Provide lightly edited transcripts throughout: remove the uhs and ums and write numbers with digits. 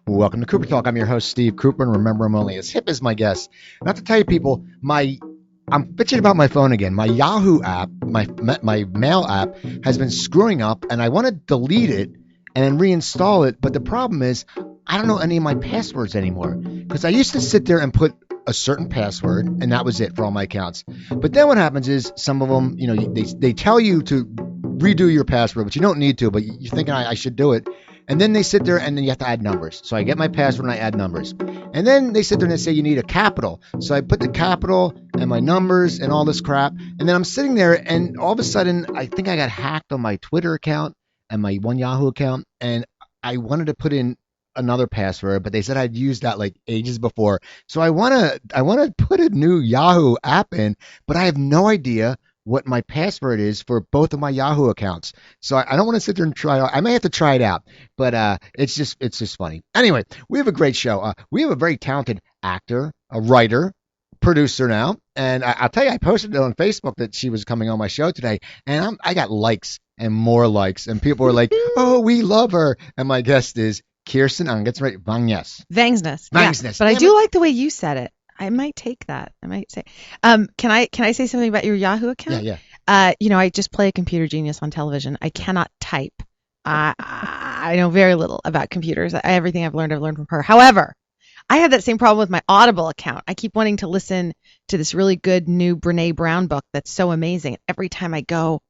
Welcome to Cooper Talk. I'm your host, Steve Cooper, and remember, I'm only as hip as my guests. Not to tell you people, I'm bitching about my phone again. My Yahoo app, my mail app, has been screwing up, and I want to delete it and then reinstall it. But the problem is, I don't know any of my passwords anymore because I used to sit there and put a certain password, and that was it for all my accounts. But then what happens is some of them, they tell you to redo your password, but you don't need to. But you're thinking I should do it. And then they sit there and then you have to add numbers. So I get my password and I add numbers. And then they sit there and they say you need a capital. So I put the capital and my numbers and all this crap. And then I'm sitting there and all of a sudden I think I got hacked on my Twitter account and my one Yahoo account. And I wanted to put in another password, but they said I'd used that like ages before. So I wanna put a new Yahoo app in, but I have no idea what my password is for both of my Yahoo accounts. So I don't want to sit there and try it out. I may have to try it out, but it's just funny. Anyway, we have a great show. We have a very talented actor, a writer, producer now, and I'll tell you, I posted it on Facebook that she was coming on my show today, and I got likes and more likes, and people were like, "Oh, we love her." And my guest is Kirsten Ungets, right? Vangnes. Vangsness. Vangsness. Yeah. But I do like the way you said it. I might take that. I might say, can I say something about your Yahoo account? Yeah. I just play a computer genius on television. I cannot type. I know very little about computers. Everything I've learned from her. However, I have that same problem with my Audible account. I keep wanting to listen to this really good new Brene Brown book that's so amazing. Every time I go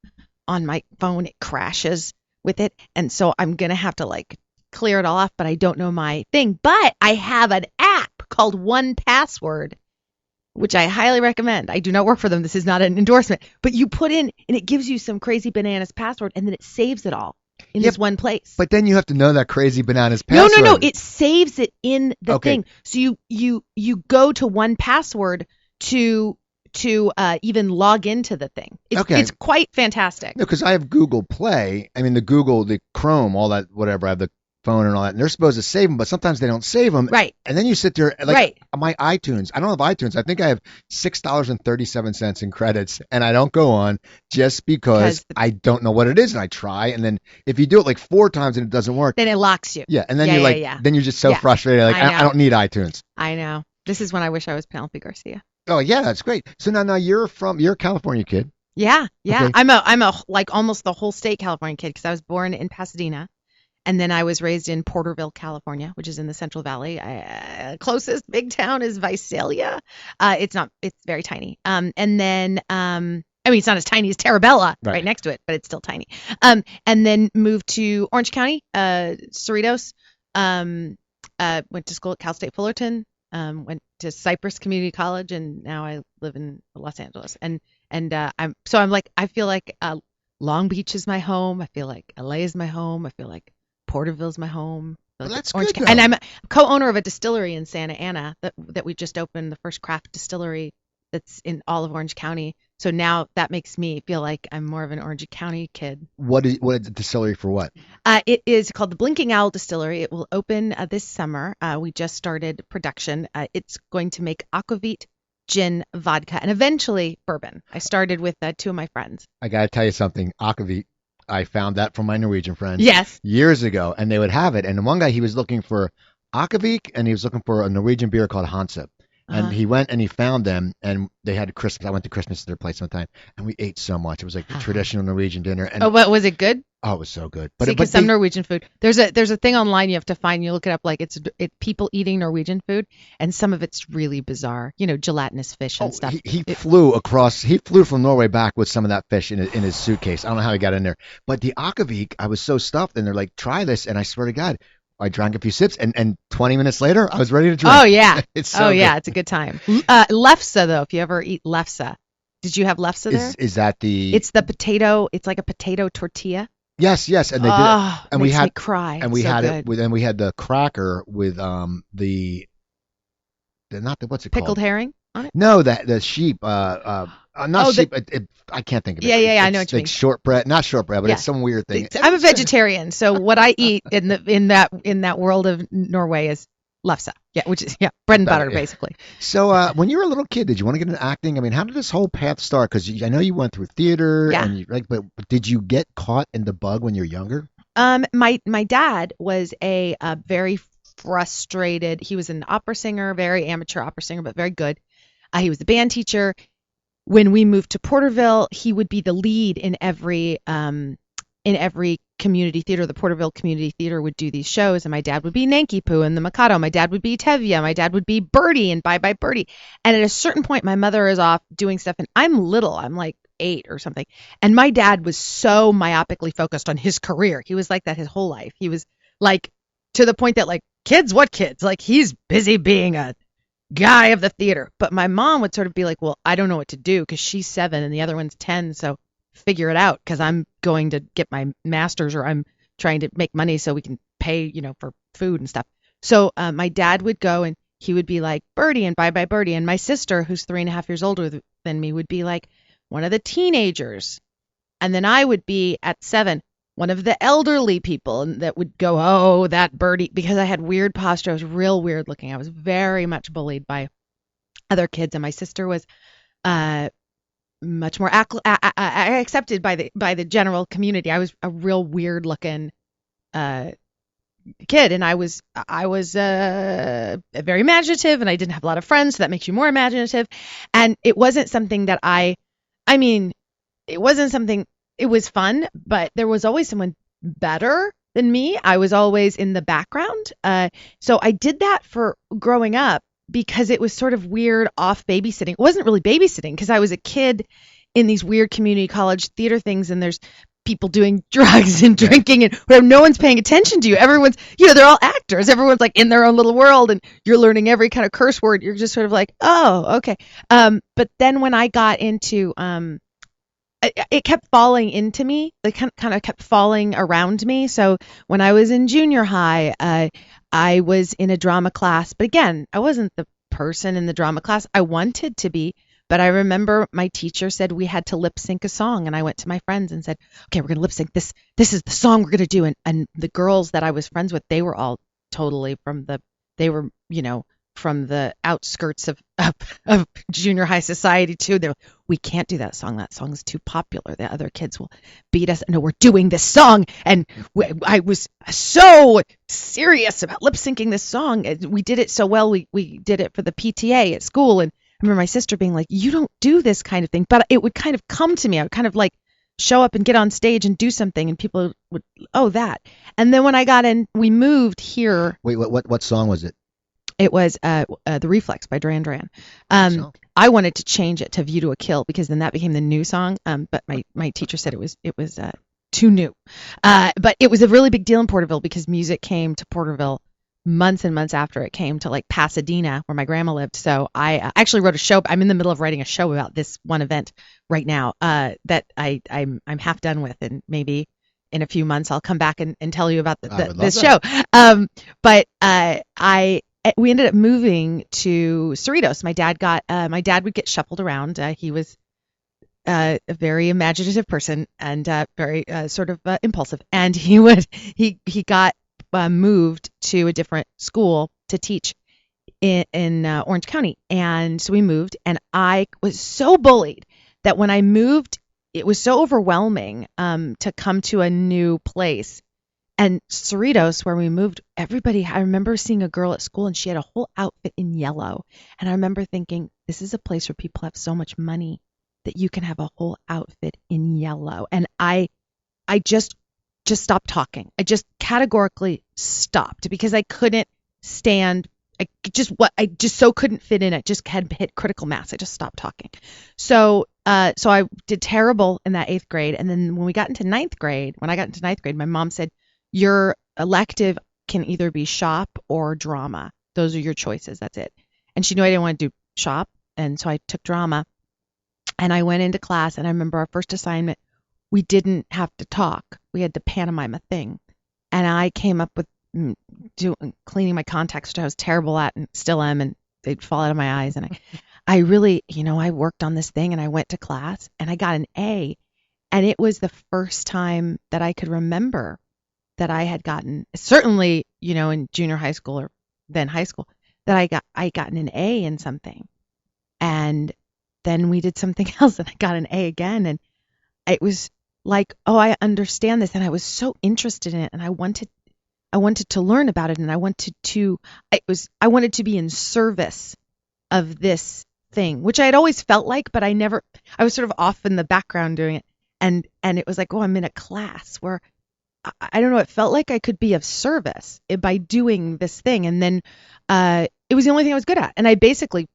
on my phone, it crashes with it. And so I'm going to have to clear it all off, but I don't know my thing. But I have an app called 1Password, which I highly recommend. I do not work for them. This is not an endorsement. But you put in, and it gives you some crazy bananas password, and then it saves it all in this one place. But then you have to know that crazy bananas password. No. It saves it in the thing. So you go to 1Password to even log into the thing. It's quite fantastic. No, because I have Google Play. I mean, the Chrome, all that, whatever. I have the phone and all that, and they're supposed to save them, but sometimes they don't save them. Right. And then you sit there, my iTunes. I don't have iTunes. I think I have $6.37 in credits, and I don't go on just because I don't know what it is, and I try, and then if you do it 4 times and it doesn't work, then it locks you. Yeah, and then then you're just so frustrated. I don't need iTunes. I know. This is when I wish I was Penelope Garcia. Oh yeah, that's great. So now you're a California kid. Yeah. Okay. I'm a almost the whole state California kid because I was born in Pasadena. And then I was raised in Porterville, California, which is in the Central Valley. Closest big town is Visalia. It's very tiny. And then, it's not as tiny as Terabella right next to it, but it's still tiny. And then moved to Orange County, Cerritos. Went to school at Cal State Fullerton. Went to Cypress Community College, and now I live in Los Angeles. I feel like Long Beach is my home. I feel like LA is my home. I feel like Porterville's my home. Well, that's Orange good. And I'm a co-owner of a distillery in Santa Ana that we just opened, the first craft distillery that's in all of Orange County. So now that makes me feel like I'm more of an Orange County kid. What is the distillery for what? It is called the Blinking Owl Distillery. It will open this summer. We just started production. It's going to make aquavit, gin, vodka, and eventually bourbon. I started with 2 of my friends. I got to tell you something. Aquavit, I found that from my Norwegian friends. Yes. Years ago, and they would have it. And the one guy, he was looking for Akavik, and he was looking for a Norwegian beer called Hansa. And he went and he found them, and they had Christmas. I went to Christmas at their place one time, and we ate so much. It was like the traditional Norwegian dinner. And what was it good? Oh, it was so good. Because some Norwegian food, there's a thing online you have to find. You look it up, it's people eating Norwegian food, and some of it's really bizarre. Gelatinous fish and stuff. He flew from Norway back with some of that fish in his suitcase. I don't know how he got in there, but the Akavik, I was so stuffed, and they're like, try this, and I swear to God, I drank a few sips, and 20 minutes later, I was ready to drink. Oh yeah, it's so good. It's a good time. Lefse though, if you ever eat lefse, did you have lefse there? Is that the? It's the potato. It's like a potato tortilla. Yes, and they did it, and we had me cry. And we so had good. it with, and we had the cracker with the not the what's it pickled called? herring on it. No, the sheep. Not sheep. I can't think of it. Yeah. I know what you mean. Shortbread, not shortbread, but it's some weird thing. I'm a vegetarian, so what I eat in that world of Norway is Lefse. Yeah, which is bread and butter Yeah. basically. So, when you were a little kid, did you want to get into acting? I mean, how did this whole path start? Because I know you went through theater, Yeah. and but did you get caught in the bug when you were younger? My dad was a very frustrated. He was an opera singer, very amateur opera singer, but very good. He was a band teacher. When we moved to Porterville, he would be the lead in every community theater. The Porterville Community Theater would do these shows, and my dad would be Nanky Poo and the Mikado. My dad would be Tevye. My dad would be Birdie and Bye Bye Birdie. And at a certain point, my mother is off doing stuff, and I'm little. I'm like 8 or something. And my dad was so myopically focused on his career. He was like that his whole life. He was like to the point that like, kids, what kids? Like he's busy being a guy of the theater. But my mom would sort of be like, well, I don't know what to do because she's 7 and the other one's 10. So figure it out because I'm going to get my master's or I'm trying to make money so we can pay, for food and stuff. So my dad would go and he would be like Birdie and Bye Bye Birdie. And my sister, who's 3.5 years older than me, would be like one of the teenagers. And then I would be at 7, one of the elderly people and that would go, oh, that Birdie, because I had weird posture. I was real weird looking. I was very much bullied by other kids. And my sister was much more accepted by the general community. I was a real weird looking kid, and I was very imaginative, and I didn't have a lot of friends, so that makes you more imaginative. And it wasn't something that I mean, it wasn't something. It was fun, but there was always someone better than me. I was always in the background. So I did that for growing up because it was sort of weird off babysitting. It wasn't really babysitting because I was a kid in these weird community college theater things and there's people doing drugs and drinking and where no one's paying attention to you. Everyone's, they're all actors. Everyone's like in their own little world and you're learning every kind of curse word. You're just sort of like, oh, okay. But then when I got into, it kept falling into me. It kind of kept falling around me. So when I was in junior high, I was in a drama class. But again, I wasn't the person in the drama class I wanted to be. But I remember my teacher said we had to lip sync a song. And I went to my friends and said, okay, we're going to lip sync this. This is the song we're going to do. And the girls that I was friends with, they were all totally from the outskirts of junior high society too. They're like, we can't do that song. That song is too popular. The other kids will beat us. No, we're doing this song. And I was so serious about lip syncing this song. We did it so well. We did it for the PTA at school. And I remember my sister being like, you don't do this kind of thing. But it would kind of come to me. I would kind of like show up and get on stage and do something. And people would, oh, that. And then when I got in, we moved here. Wait, what song was it? It was The Reflex by Duran Duran. I wanted to change it to View to a Kill because then that became the new song. But my teacher said it was too new. But it was a really big deal in Porterville because music came to Porterville months and months after it came to like Pasadena where my grandma lived. So I actually wrote a show. I'm in the middle of writing a show about this one event right now that I'm half done with, and maybe in a few months I'll come back and tell you about this show. But we ended up moving to Cerritos. My dad would get shuffled around. He was a very imaginative person and very sort of impulsive. And he got moved to a different school to teach in Orange County. And so we moved, and I was so bullied that when I moved, it was so overwhelming to come to a new place. And Cerritos, where we moved, I remember seeing a girl at school and she had a whole outfit in yellow. And I remember thinking, this is a place where people have so much money that you can have a whole outfit in yellow. And I just stopped talking. I just categorically stopped because I couldn't stand, I just so couldn't fit in it. Just had hit critical mass. I just stopped talking. So I did terrible in that 8th grade. And then when I got into ninth grade, my mom said, your elective can either be shop or drama. Those are your choices. That's it. And she knew I didn't want to do shop. And so I took drama and I went into class. And I remember our first assignment, we didn't have to talk. We had to pantomime a thing. And I came up with cleaning my contacts, which I was terrible at and still am. And they'd fall out of my eyes. And I really, I worked on this thing and I went to class and I got an A. And it was the first time that I could remember that I had gotten, certainly, in junior high school or then high school, that I gotten an A in something. And then we did something else and I got an A again. And it was like, oh, I understand this. And I was so interested in it. And I wanted to learn about it. And I wanted to be in service of this thing, which I had always felt like, but I was sort of off in the background doing it. And it was like, oh, I'm in a class where I don't know, it felt like I could be of service by doing this thing. And then it was the only thing I was good at. And I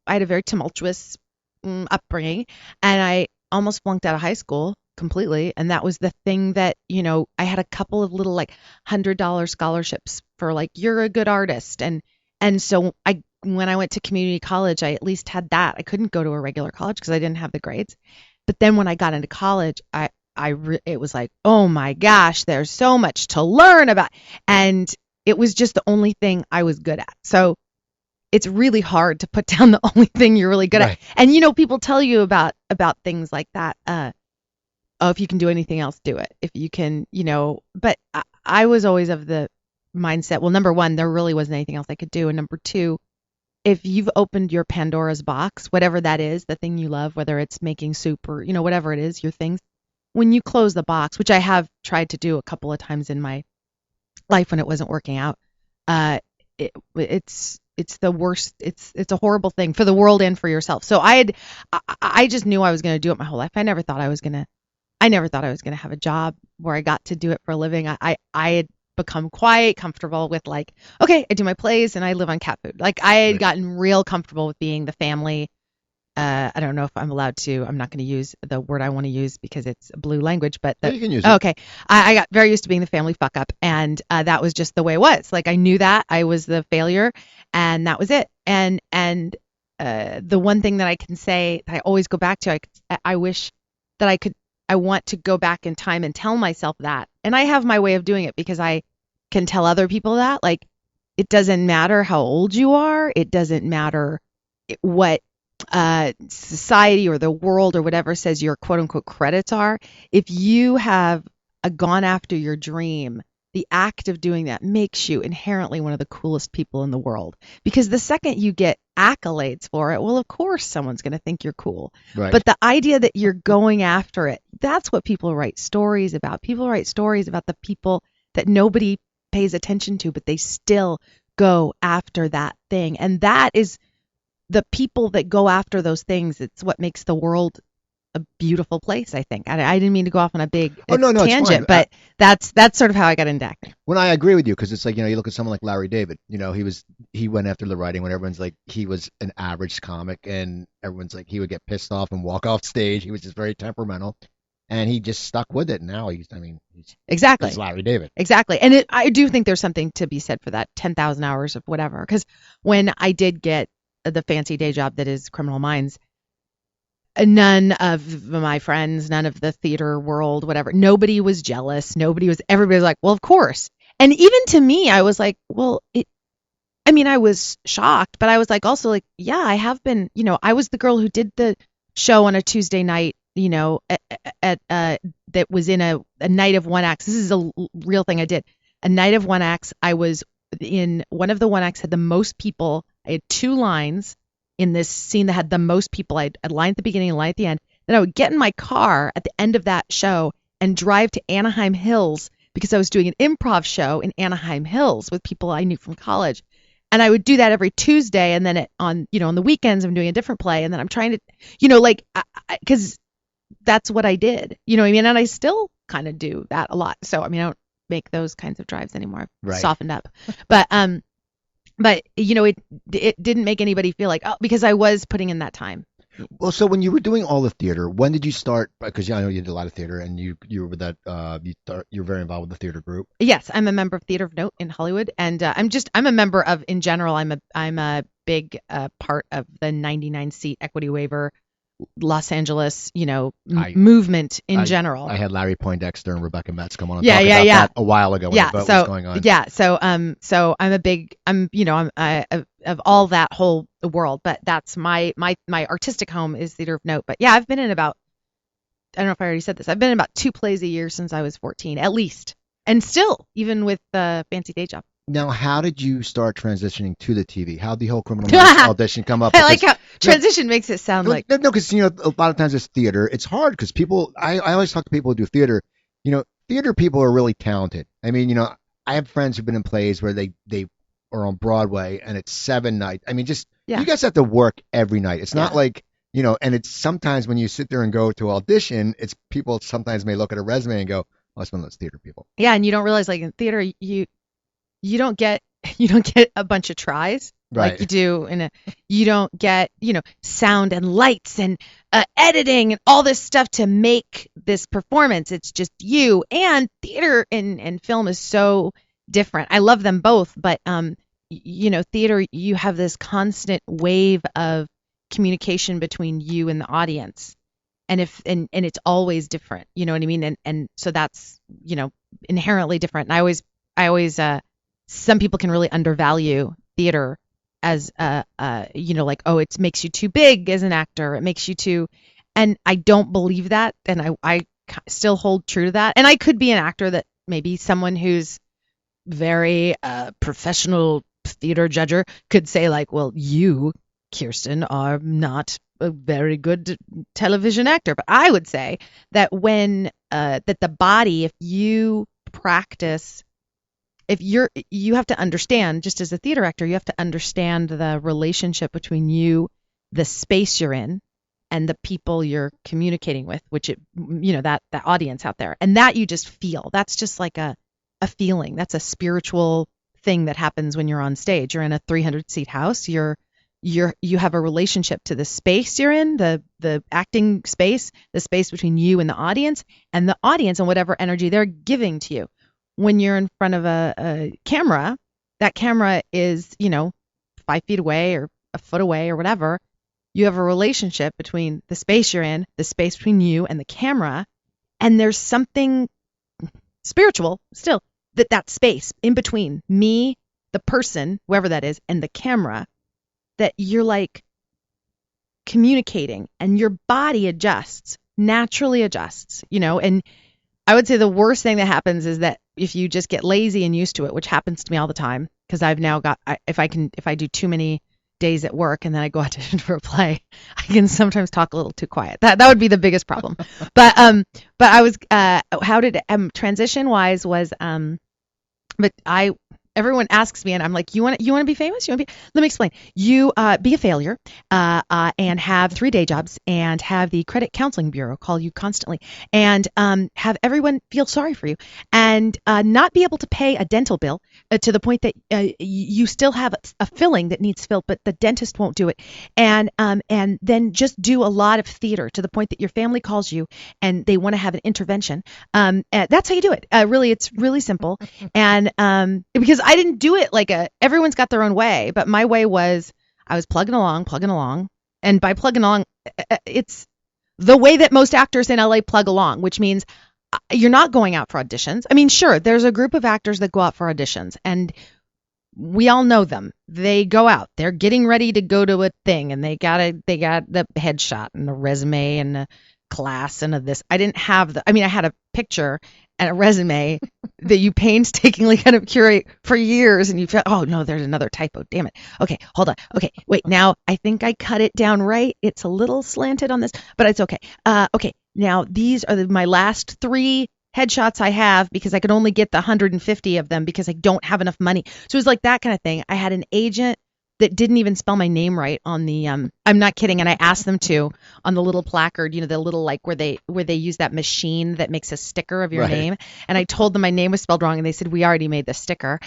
had a very tumultuous upbringing, and I almost flunked out of high school completely. And that was the thing that, I had a couple of little like $100 scholarships for like, you're a good artist. And so when I went to community college, I at least had that. I couldn't go to a regular college because I didn't have the grades. But then when I got into college, it was like, oh my gosh, there's so much to learn about. And it was just the only thing I was good at. So it's really hard to put down the only thing you're really good at. And, people tell you about things like that. Oh, if you can do anything else, do it. If you can, but I was always of the mindset, well, number one, there really wasn't anything else I could do. And number two, if you've opened your Pandora's box, whatever that is, the thing you love, whether it's making soup or, whatever it is, your things, when you close the box, which I have tried to do a couple of times in my life when it wasn't working out, it's the worst. It's a horrible thing for the world and for yourself. So I just knew I was going to do it my whole life. I never thought I was going to have a job where I got to do it for a living. I had become quite comfortable with like, okay, I do my plays and I live on cat food. Like I had gotten real comfortable with being the family. I don't know if I'm allowed to. I'm not going to use the word I want to use because it's a blue language. But you can use it. Okay, I got very used to being the family fuck up, and that was just the way it was. Like I knew that I was the failure, and that was it. And the one thing that I can say that I always go back to, I wish that I could. I want to go back in time and tell myself that, and I have my way of doing it because I can tell other people that. Like it doesn't matter how old you are. It doesn't matter what society or the world or whatever says your quote unquote credits are. If you have gone after your dream, the act of doing that makes you inherently one of the coolest people in the world. Because the second you get accolades for it, well, of course someone's going to think you're cool. Right. But the idea that you're going after it, that's what people write stories about. People write stories about the people that nobody pays attention to, but they still go after that thing. And that is the people that go after those things. It's what makes the world a beautiful place, I think. I didn't mean to go off on a big tangent, but that's sort of how I got into acting. When I agree with you, because it's like, you look at someone like Larry David, he went after the writing when everyone's like, he was an average comic and everyone's like, he would get pissed off and walk off stage. He was just very temperamental and he just stuck with it. Now he's exactly. He's Larry David. Exactly. And I do think there's something to be said for that 10,000 hours of whatever. Because when I did get the fancy day job that is Criminal Minds, none of my friends, none of the theater world, whatever, nobody was jealous. Everybody was like, well, of course. And even to me, I was like, well, I was shocked, but I was like, also like, yeah, I have been, I was the girl who did the show on a Tuesday night, at that was in a night of one acts. This is a real thing I did. A night of one acts. I was in one of the one acts had the most people. I had two lines in this scene that had the most people. I had a line at the beginning and a line at the end. Then I would get in my car at the end of that show and drive to Anaheim Hills because I was doing an improv show in Anaheim Hills with people I knew from college. And I would do that every Tuesday. And then on the weekends, I'm doing a different play. And then I'm trying to, because that's what I did, And I still kind of do that a lot. So, I don't make those kinds of drives anymore. I've softened up. But it didn't make anybody feel like, oh, because I was putting in that time. Well, so when you were doing all the theater, when did you start? Because I know you did a lot of theater, and you were with that. You're very involved with the theater group. Yes, I'm a member of Theater of Note in Hollywood, and I'm a member of, in general. I'm a big part of the 99 seat equity waiver Los Angeles, movement in general. I had Larry Poindexter and Rebecca Metz come on and talk about that a while ago when the vote was going on. Yeah, so I'm of all that whole world, but that's my artistic home is Theater of Note. But yeah, I've been in about, I don't know if I already said this, I've been in about 2 plays a year since I was 14, at least. And still, even with the fancy day job. Now, how did you start transitioning to the TV? How did the whole Criminal Minds audition come up? I like how transition makes it sound like. No, because a lot of times it's theater. It's hard because people. I always talk to people who do theater. Theater people are really talented. I mean, I have friends who've been in plays where they are on Broadway and it's 7 nights. I mean, you guys have to work every night. It's not like and it's sometimes when you sit there and go to audition, it's people sometimes may look at a resume and go, "Oh, it's one of those theater people." Yeah, and you don't realize like in theater you don't get a bunch of tries like you do you don't get sound and lights and editing and all this stuff to make this performance. It's just you. And theater and film is so different. I love them both, but theater, you have this constant wave of communication between you and the audience, and it's always different, you know what I mean, and so that's inherently different. And I always some people can really undervalue theater as like, oh, it makes you too big as an actor, it makes you too, and I don't believe that, and I still hold true to that. And I could be an actor that maybe someone who's very professional theater judger could say like, well, you, Kirsten, are not a very good television actor. But I would say that when that the body, if you practice, you have to understand, just as a theater actor, you have to understand the relationship between you, the space you're in, and the people you're communicating with, which that audience out there, and that you just feel. That's just like a feeling. That's a spiritual thing that happens when you're on stage. You're in a 300-seat house. You have a relationship to the space you're in, the acting space, the space between you and the audience and whatever energy they're giving to you. When you're in front of a camera, that camera is 5 feet away or a foot away or whatever. You have a relationship between the space you're in, the space between you and the camera, and there's something spiritual still, that space in between me, the person, whoever that is, and the camera, that you're like communicating, and your body naturally adjusts, and I would say the worst thing that happens is that if you just get lazy and used to it, which happens to me all the time, because I've now got, if I do too many days at work and then I go audition for a play, I can sometimes talk a little too quiet. That would be the biggest problem. But I was how did transition wise was everyone asks me, and I'm like, you want to be famous? Let me explain. You be a failure and have 3 day jobs and have the credit counseling bureau call you constantly and have everyone feel sorry for you and not be able to pay a dental bill to the point that you still have a filling that needs filled, but the dentist won't do it. And then just do a lot of theater to the point that your family calls you and they want to have an intervention. That's how you do it. Really, it's really simple. And because I didn't do it like everyone's got their own way, but my way was I was plugging along. And by plugging along, it's the way that most actors in LA plug along, which means you're not going out for auditions. I mean, sure, there's a group of actors that go out for auditions, and we all know them. They go out, they're getting ready to go to a thing, and they got the headshot and a resume and a class and this. I didn't have I had a picture and a resume that you painstakingly kind of curate for years, and you feel, oh no, there's another typo, damn it. Okay, hold on. Okay, wait, now I think I cut it down right. It's a little slanted on this, but it's okay. Okay, now these are my last 3 headshots I have because I could only get the 150 of them because I don't have enough money. So it was like that kind of thing. I had an agent that didn't even spell my name right on the I'm not kidding, and I asked them to on the little placard, the little like where they use that machine that makes a sticker of your name, and I told them my name was spelled wrong, and they said we already made the sticker.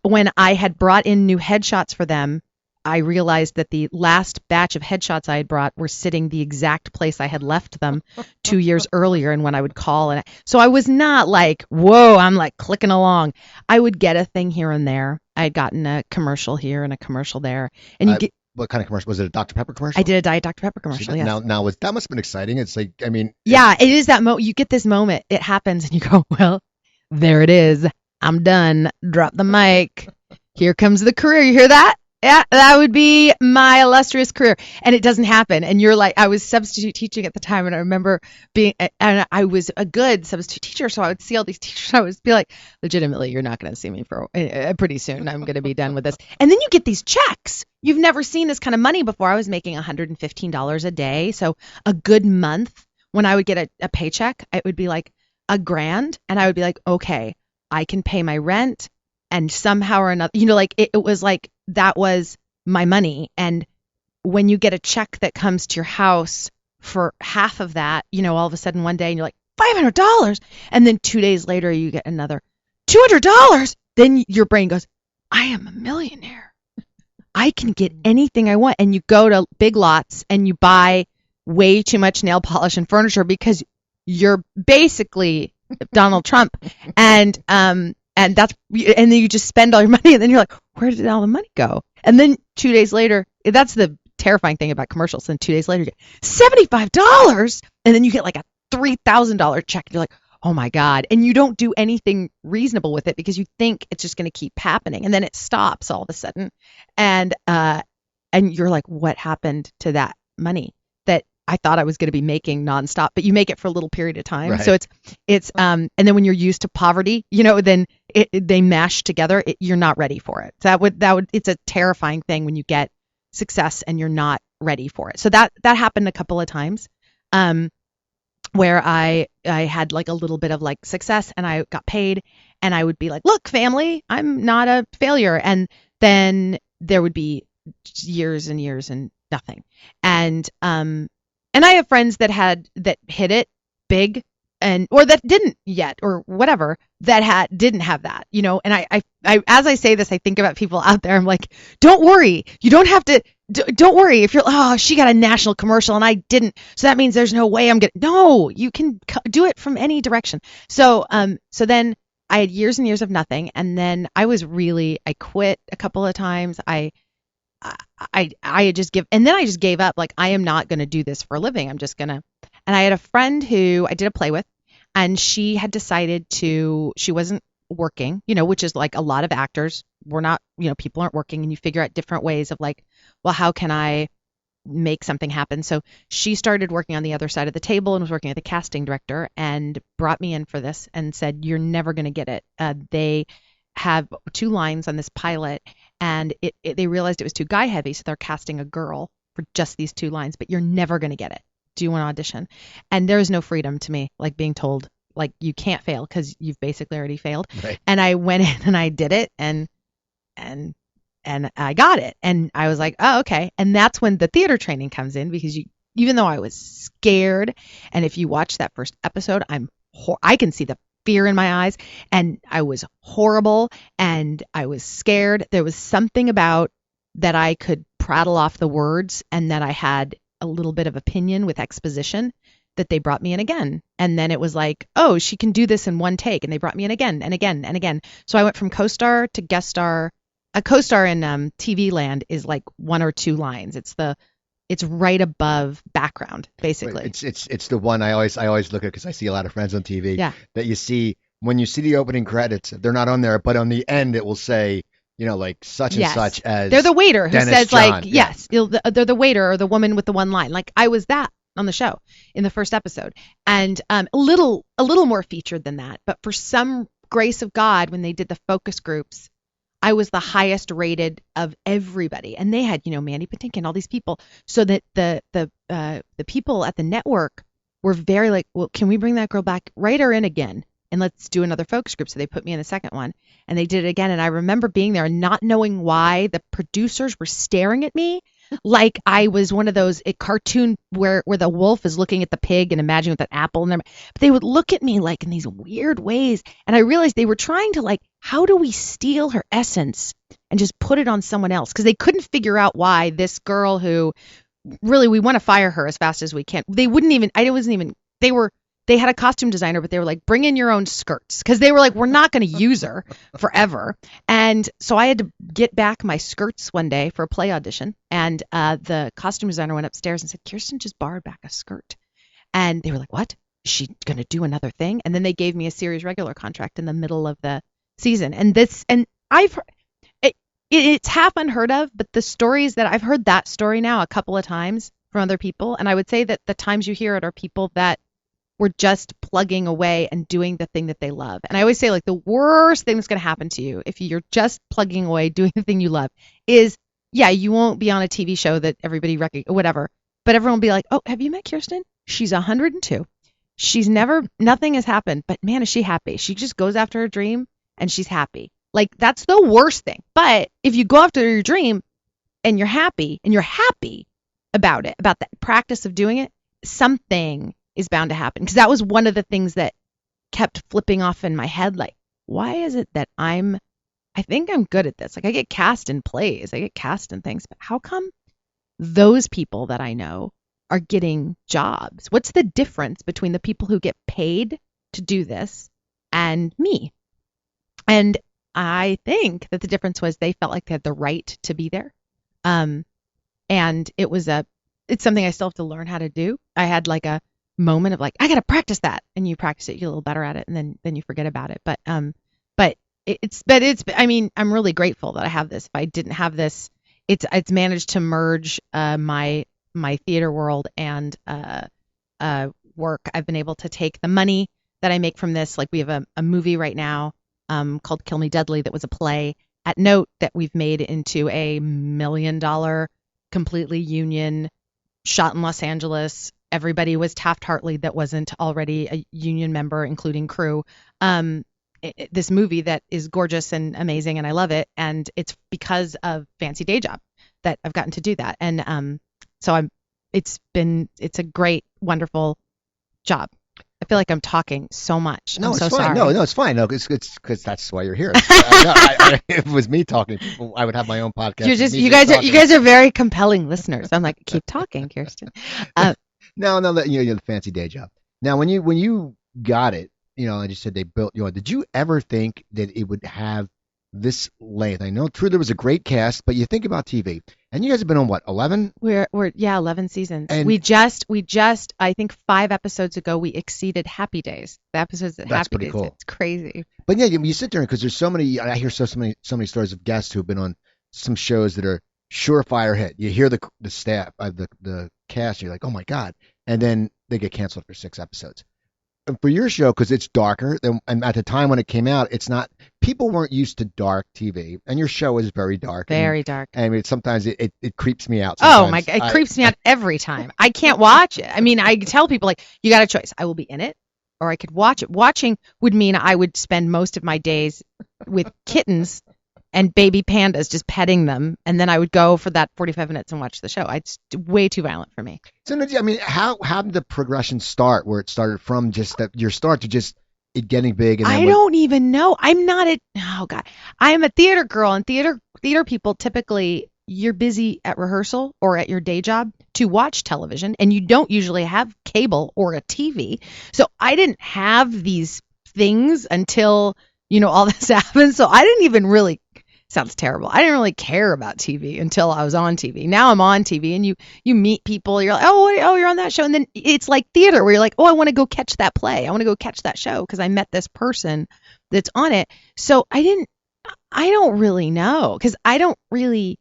When I had brought in new headshots for them, I realized that the last batch of headshots I had brought were sitting the exact place I had left them 2 years earlier, and when I would call, so I was not like, whoa, I'm like clicking along. I would get a thing here and there. I had gotten a commercial here and a commercial there, and what kind of commercial was it? A Dr. Pepper commercial? I did a Diet Dr. Pepper commercial. Yes. Now that must have been exciting. It's like, I mean, yeah, it is that moment. You get this moment. It happens, and you go, well, there it is. I'm done. Drop the mic. Here comes the career. You hear that? Yeah, that would be my illustrious career. And it doesn't happen. And you're like, I was substitute teaching at the time. And I remember and I was a good substitute teacher. So I would see all these teachers. I would be like, legitimately, you're not going to see me for pretty soon. I'm going to be done with this. And then you get these checks. You've never seen this kind of money before. I was making $115 a day. So a good month when I would get a paycheck, it would be like $1,000. And I would be like, okay, I can pay my rent. And somehow or another, like it was like that was my money. And when you get a check that comes to your house for half of that, all of a sudden one day and you're like $500, and then 2 days later you get another $200, then your brain goes, I am a millionaire. I can get anything I want. And you go to Big Lots and you buy way too much nail polish and furniture because you're basically Donald Trump. And then you just spend all your money, and then you're like, where did all the money go? And then 2 days later, that's the terrifying thing about commercials. And 2 days later, you get $75, and then you get like a $3,000 check, and you're like, oh my God. And you don't do anything reasonable with it because you think it's just going to keep happening, and then it stops all of a sudden, and you're like, what happened to that money that I thought I was going to be making nonstop? But you make it for a little period of time, Right. so it's and then when you're used to poverty, then they mash together. You're not ready for it. That would it's a terrifying thing when you get success and you're not ready for it. So that happened a couple of times, where I had like a little bit of like success and I got paid, and I would be like, look, family, I'm not a failure. And then there would be years and years and nothing. And I have friends that hit it big, or that didn't yet, or whatever, that didn't have that, and I as I say this, I think about people out there. I'm like, don't worry, you don't have to, don't worry if you're, oh, she got a national commercial and I didn't, so that means there's no way I'm gonna, no, you can do it from any direction. So then I had years and years of nothing, and then I quit a couple of times. I just gave up. Like, I am not going to do this for a living. I'm just going to. And I had a friend who I did a play with, and she had decided she wasn't working, which is like a lot of actors. We're not, people aren't working, and you figure out different ways of like, well, how can I make something happen? So she started working on the other side of the table and was working with the casting director, and brought me in for this and said, you're never going to get it. They have 2 lines on this pilot, and they realized it was too guy heavy, so they're casting a girl for just these 2 lines, but you're never going to get it. Do you want to audition? And there is no freedom to me, like being told, like, you can't fail because you've basically already failed. Right. And I went in and I did it, and I got it. And I was like, oh, okay. And that's when the theater training comes in, because even though I was scared, and if you watch that first episode, I can see the fear in my eyes, and I was horrible, and I was scared. There was something about that I could prattle off the words, and that I had a little bit of opinion with exposition, that they brought me in again. And then it was like, oh, she can do this in one take, and they brought me in again and again and again. So I went from co-star to guest star. A co-star in TV land is like 1 or 2 lines. It's right above background, basically. It's the one I always look at, because I see a lot of friends on TV. Yeah. That you see when you see the opening credits, they're not on there, but on the end it will say, like such and Yes. such as. They're the waiter who Dennis says John. like, yes, they're the waiter or the woman with the one line. Like, I was that on the show in the first episode, and a little more featured than that. But for some grace of God, when they did the focus groups, I was the highest rated of everybody, and they had, Mandy Patinkin, all these people, so that the people at the network were very like, well, can we bring that girl back, write her in again, and let's do another focus group. So they put me in the second one, and they did it again. And I remember being there and not knowing why the producers were staring at me like I was one of those cartoon where the wolf is looking at the pig and imagining with an apple in their. But they would look at me like in these weird ways, and I realized they were trying to like, how do we steal her essence and just put it on someone else? Because they couldn't figure out why this girl who really, we want to fire her as fast as we can. They wouldn't even. I wasn't even. They had a costume designer, but they were like, bring in your own skirts, because they were like, we're not going to use her forever. And so I had to get back my skirts one day for a play audition, and the costume designer went upstairs and said, Kirsten just borrowed back a skirt. And they were like, what? Is she going to do another thing? And then they gave me a series regular contract in the middle of the season. And it's half unheard of, but the stories that I've heard that story now a couple of times from other people, and I would say that the times you hear it are people that were just plugging away and doing the thing that they love. And I always say, like, the worst thing that's going to happen to you if you're just plugging away doing the thing you love is, yeah, you won't be on a TV show that everybody whatever, but everyone will be like, oh, have you met Kirsten? She's 102. Nothing has happened, but man, is she happy. She just goes after her dream and she's happy. Like, that's the worst thing. But if you go after your dream and you're happy about it, about that practice of doing it, something is bound to happen. Because that was one of the things that kept flipping off in my head. Like, why is it that I think I'm good at this? Like, I get cast in plays, I get cast in things, but how come those people that I know are getting jobs? What's the difference between the people who get paid to do this and me? And I think that the difference was they felt like they had the right to be there. And it's something I still have to learn how to do. I had like a moment of like, I got to practice that. And you practice it, you get a little better at it, and then you forget about it. But I mean, I'm really grateful that I have this. If I didn't have this, it's managed to merge my theater world and work. I've been able to take the money that I make from this. Like, we have a movie right now called Kill Me Deadly that was a play at Note that we've made into a $1 million completely union, shot in Los Angeles. Everybody was Taft-Hartley that wasn't already a union member, including crew. This movie that is gorgeous and amazing, and I love it. And it's because of Fancy Day Job that I've gotten to do that. And so it's a great, wonderful job. I feel like I'm talking so much. No, I'm it's so fine. sorry. No, it's fine. No, it's because that's why you're here. If it was me talking, I would have my own podcast. You guys are very compelling listeners. I'm like, keep talking, Kirsten. No, the Fancy Day Job. Now, when you got it, I just said they built you. Did you ever think that it would have this length? I know, true, there was a great cast, but you think about TV, and you guys have been on what, 11? We're 11 seasons. And we just I think 5 episodes ago we exceeded Happy Days. The episodes that That's Happy pretty Days. cool. It's crazy. But yeah, you sit there because there's so many. I hear so many stories of guests who've been on some shows that are surefire hit. You hear the staff, the cast, you're like, oh my god, and then they get canceled for 6 episodes. And for your show, because it's darker, and at the time when it came out, it's not. People weren't used to dark TV, and your show is very dark. Very dark. I mean, sometimes it creeps me out. Oh my god, it creeps me out every time. I can't watch it. I mean, I tell people, like, you got a choice. I will be in it, or I could watch it. Watching would mean I would spend most of my days with kittens and baby pandas, just petting them, and then I would go for that 45 minutes and watch the show. It's way too violent for me. So, I mean, how did the progression start? Where it started from just your start to just it getting big? And then I don't even know. I'm not I am a theater girl, and theater people typically, you're busy at rehearsal or at your day job to watch television, and you don't usually have cable or a TV. So I didn't have these things until all this happened. So I didn't even really. Sounds terrible. I didn't really care about TV until I was on TV. Now I'm on TV, and you meet people. You're like, oh, you're on that show, and then it's like theater where you're like, oh, I want to go catch that play. I want to go catch that show because I met this person that's on it. So I don't really know, because I don't really.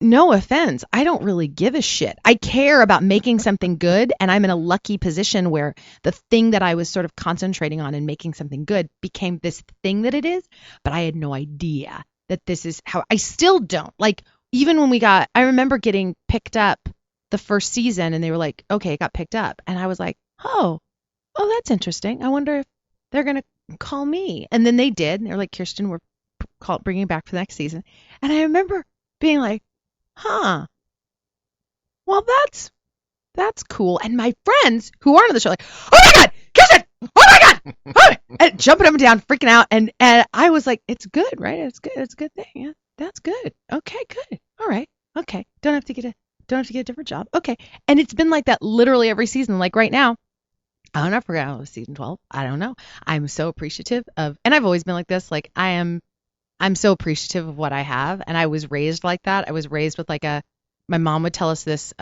No offense, I don't really give a shit. I care about making something good, and I'm in a lucky position where the thing that I was sort of concentrating on and making something good became this thing that it is, but I had no idea that this is how. I still don't. Like, even when I remember getting picked up the first season, and they were like, okay, it got picked up. And I was like, oh, that's interesting. I wonder if they're going to call me. And then they did. And they were like, Kirsten, we're bringing it back for the next season. And I remember being like, well, that's cool. And my friends who aren't on the show, like, oh my God, Kirsten, oh my God, oh! And jumping up and down, freaking out. And I was like, it's good, right? It's good. It's a good thing. Yeah, that's good. Okay, good. All right. Okay. Don't have to get a different job. Okay. And it's been like that literally every season. Like right now, I don't know if we're going to season 12. I don't know. I'm so appreciative of, and I've always been like this. Like I'm so appreciative of what I have. And I was raised like that. I was raised with like a my mom would tell us this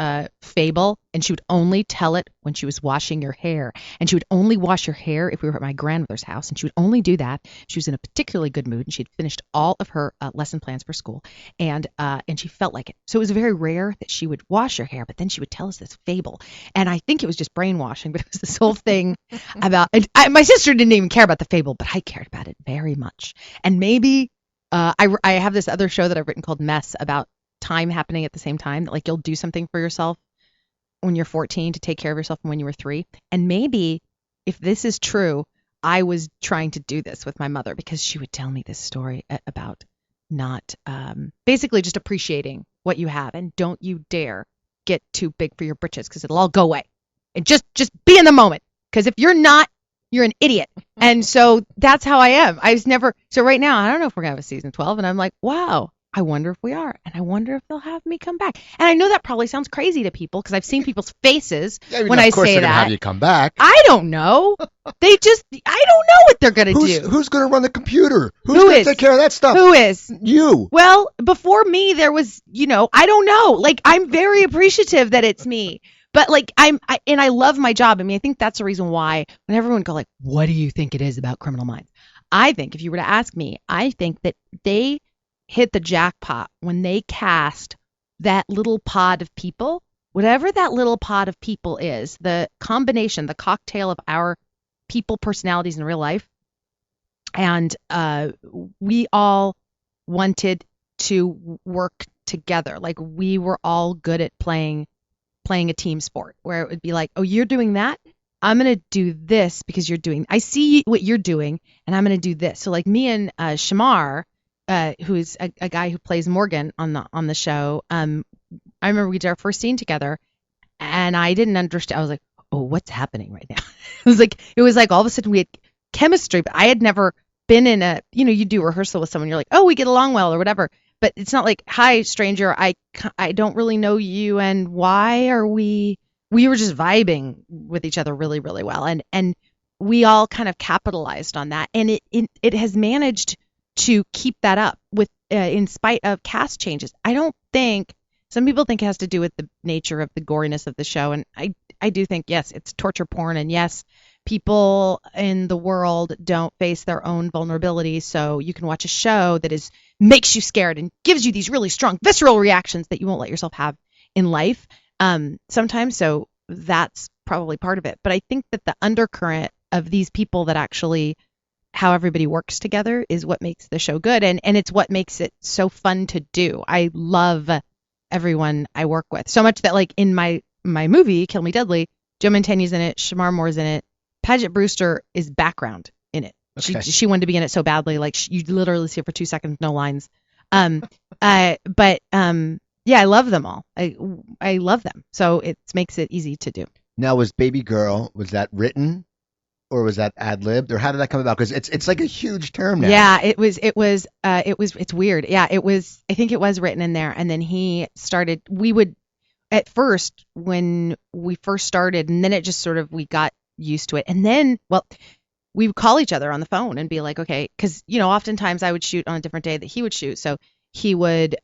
fable, and she would only tell it when she was washing her hair. And she would only wash her hair if we were at my grandmother's house, and she would only do that. She was in a particularly good mood, and she'd finished all of her lesson plans for school, and she felt like it. So it was very rare that she would wash her hair, but then she would tell us this fable. And I think it was just brainwashing, but it was this whole thing about, my sister didn't even care about the fable, but I cared about it very much. And maybe I have this other show that I've written called Mess about time happening at the same time. That like you'll do something for yourself when you're 14 to take care of yourself from when you were 3. And maybe if this is true, I was trying to do this with my mother, because she would tell me this story about not basically just appreciating what you have, and don't you dare get too big for your britches, because it'll all go away. And just be in the moment, because if you're not, you're an idiot. And so that's how I am. I was never. So right now, I don't know if we're gonna have a season 12, and I'm like, wow, I wonder if we are, and I wonder if they'll have me come back. And I know that probably sounds crazy to people, because I've seen people's faces when I say Of course they're gonna that. have you come back. I don't know. I don't know what they're gonna do. Who's gonna run the computer? Who's Who gonna is? take care of that stuff? Who is? You. Well, before me, there was, I don't know. Like, I'm very appreciative that it's me. But like, I love my job. I mean, I think that's the reason why when everyone go like, what do you think it is about Criminal Minds? I think if you were to ask me, I think that they hit the jackpot when they cast that little pod of people, whatever that little pod of people is, the combination, the cocktail of our people personalities in real life. And we all wanted to work together. Like, we were all good at playing a team sport, where it would be like, oh, you're doing that, I'm going to do this because I see what you're doing, and I'm going to do this. So like me and Shamar, who's a guy who plays Morgan on the show, I remember we did our first scene together, and I didn't understand. I was like, oh, what's happening right now? it was like all of a sudden we had chemistry, but I had never been in you do rehearsal with someone, you're like, oh, we get along well or whatever. But it's not like, hi, stranger, I don't really know you, and why are we were just vibing with each other really, really well. And we all kind of capitalized on that. And it has managed to keep that up with in spite of cast changes. I don't think, some people think it has to do with the nature of the goriness of the show. And I do think, yes, it's torture porn. And yes, people in the world don't face their own vulnerabilities. So you can watch a show that makes you scared and gives you these really strong visceral reactions that you won't let yourself have in life sometimes. So that's probably part of it. But I think that the undercurrent of these people, that actually how everybody works together, is what makes the show good. And it's what makes it so fun to do. I love everyone I work with so much that, like, in my movie, Kill Me Deadly, Joe Mantegna's in it, Shamar Moore's in it, Paget Brewster is background in it. Okay. She wanted to be in it so badly, like you literally see her for 2 seconds, no lines. Yeah, I love them all. I love them, so it makes it easy to do. Now, was Baby Girl, was that written, or was that ad-libbed, or how did that come about? Because it's like a huge term now. Yeah, it's weird. Yeah, I think it was written in there, and then he started. We would, at first, when we first started, and then it just sort of, we got used to it, and then, well, we would call each other on the phone and be like, okay, because oftentimes I would shoot on a different day that he would shoot, so he would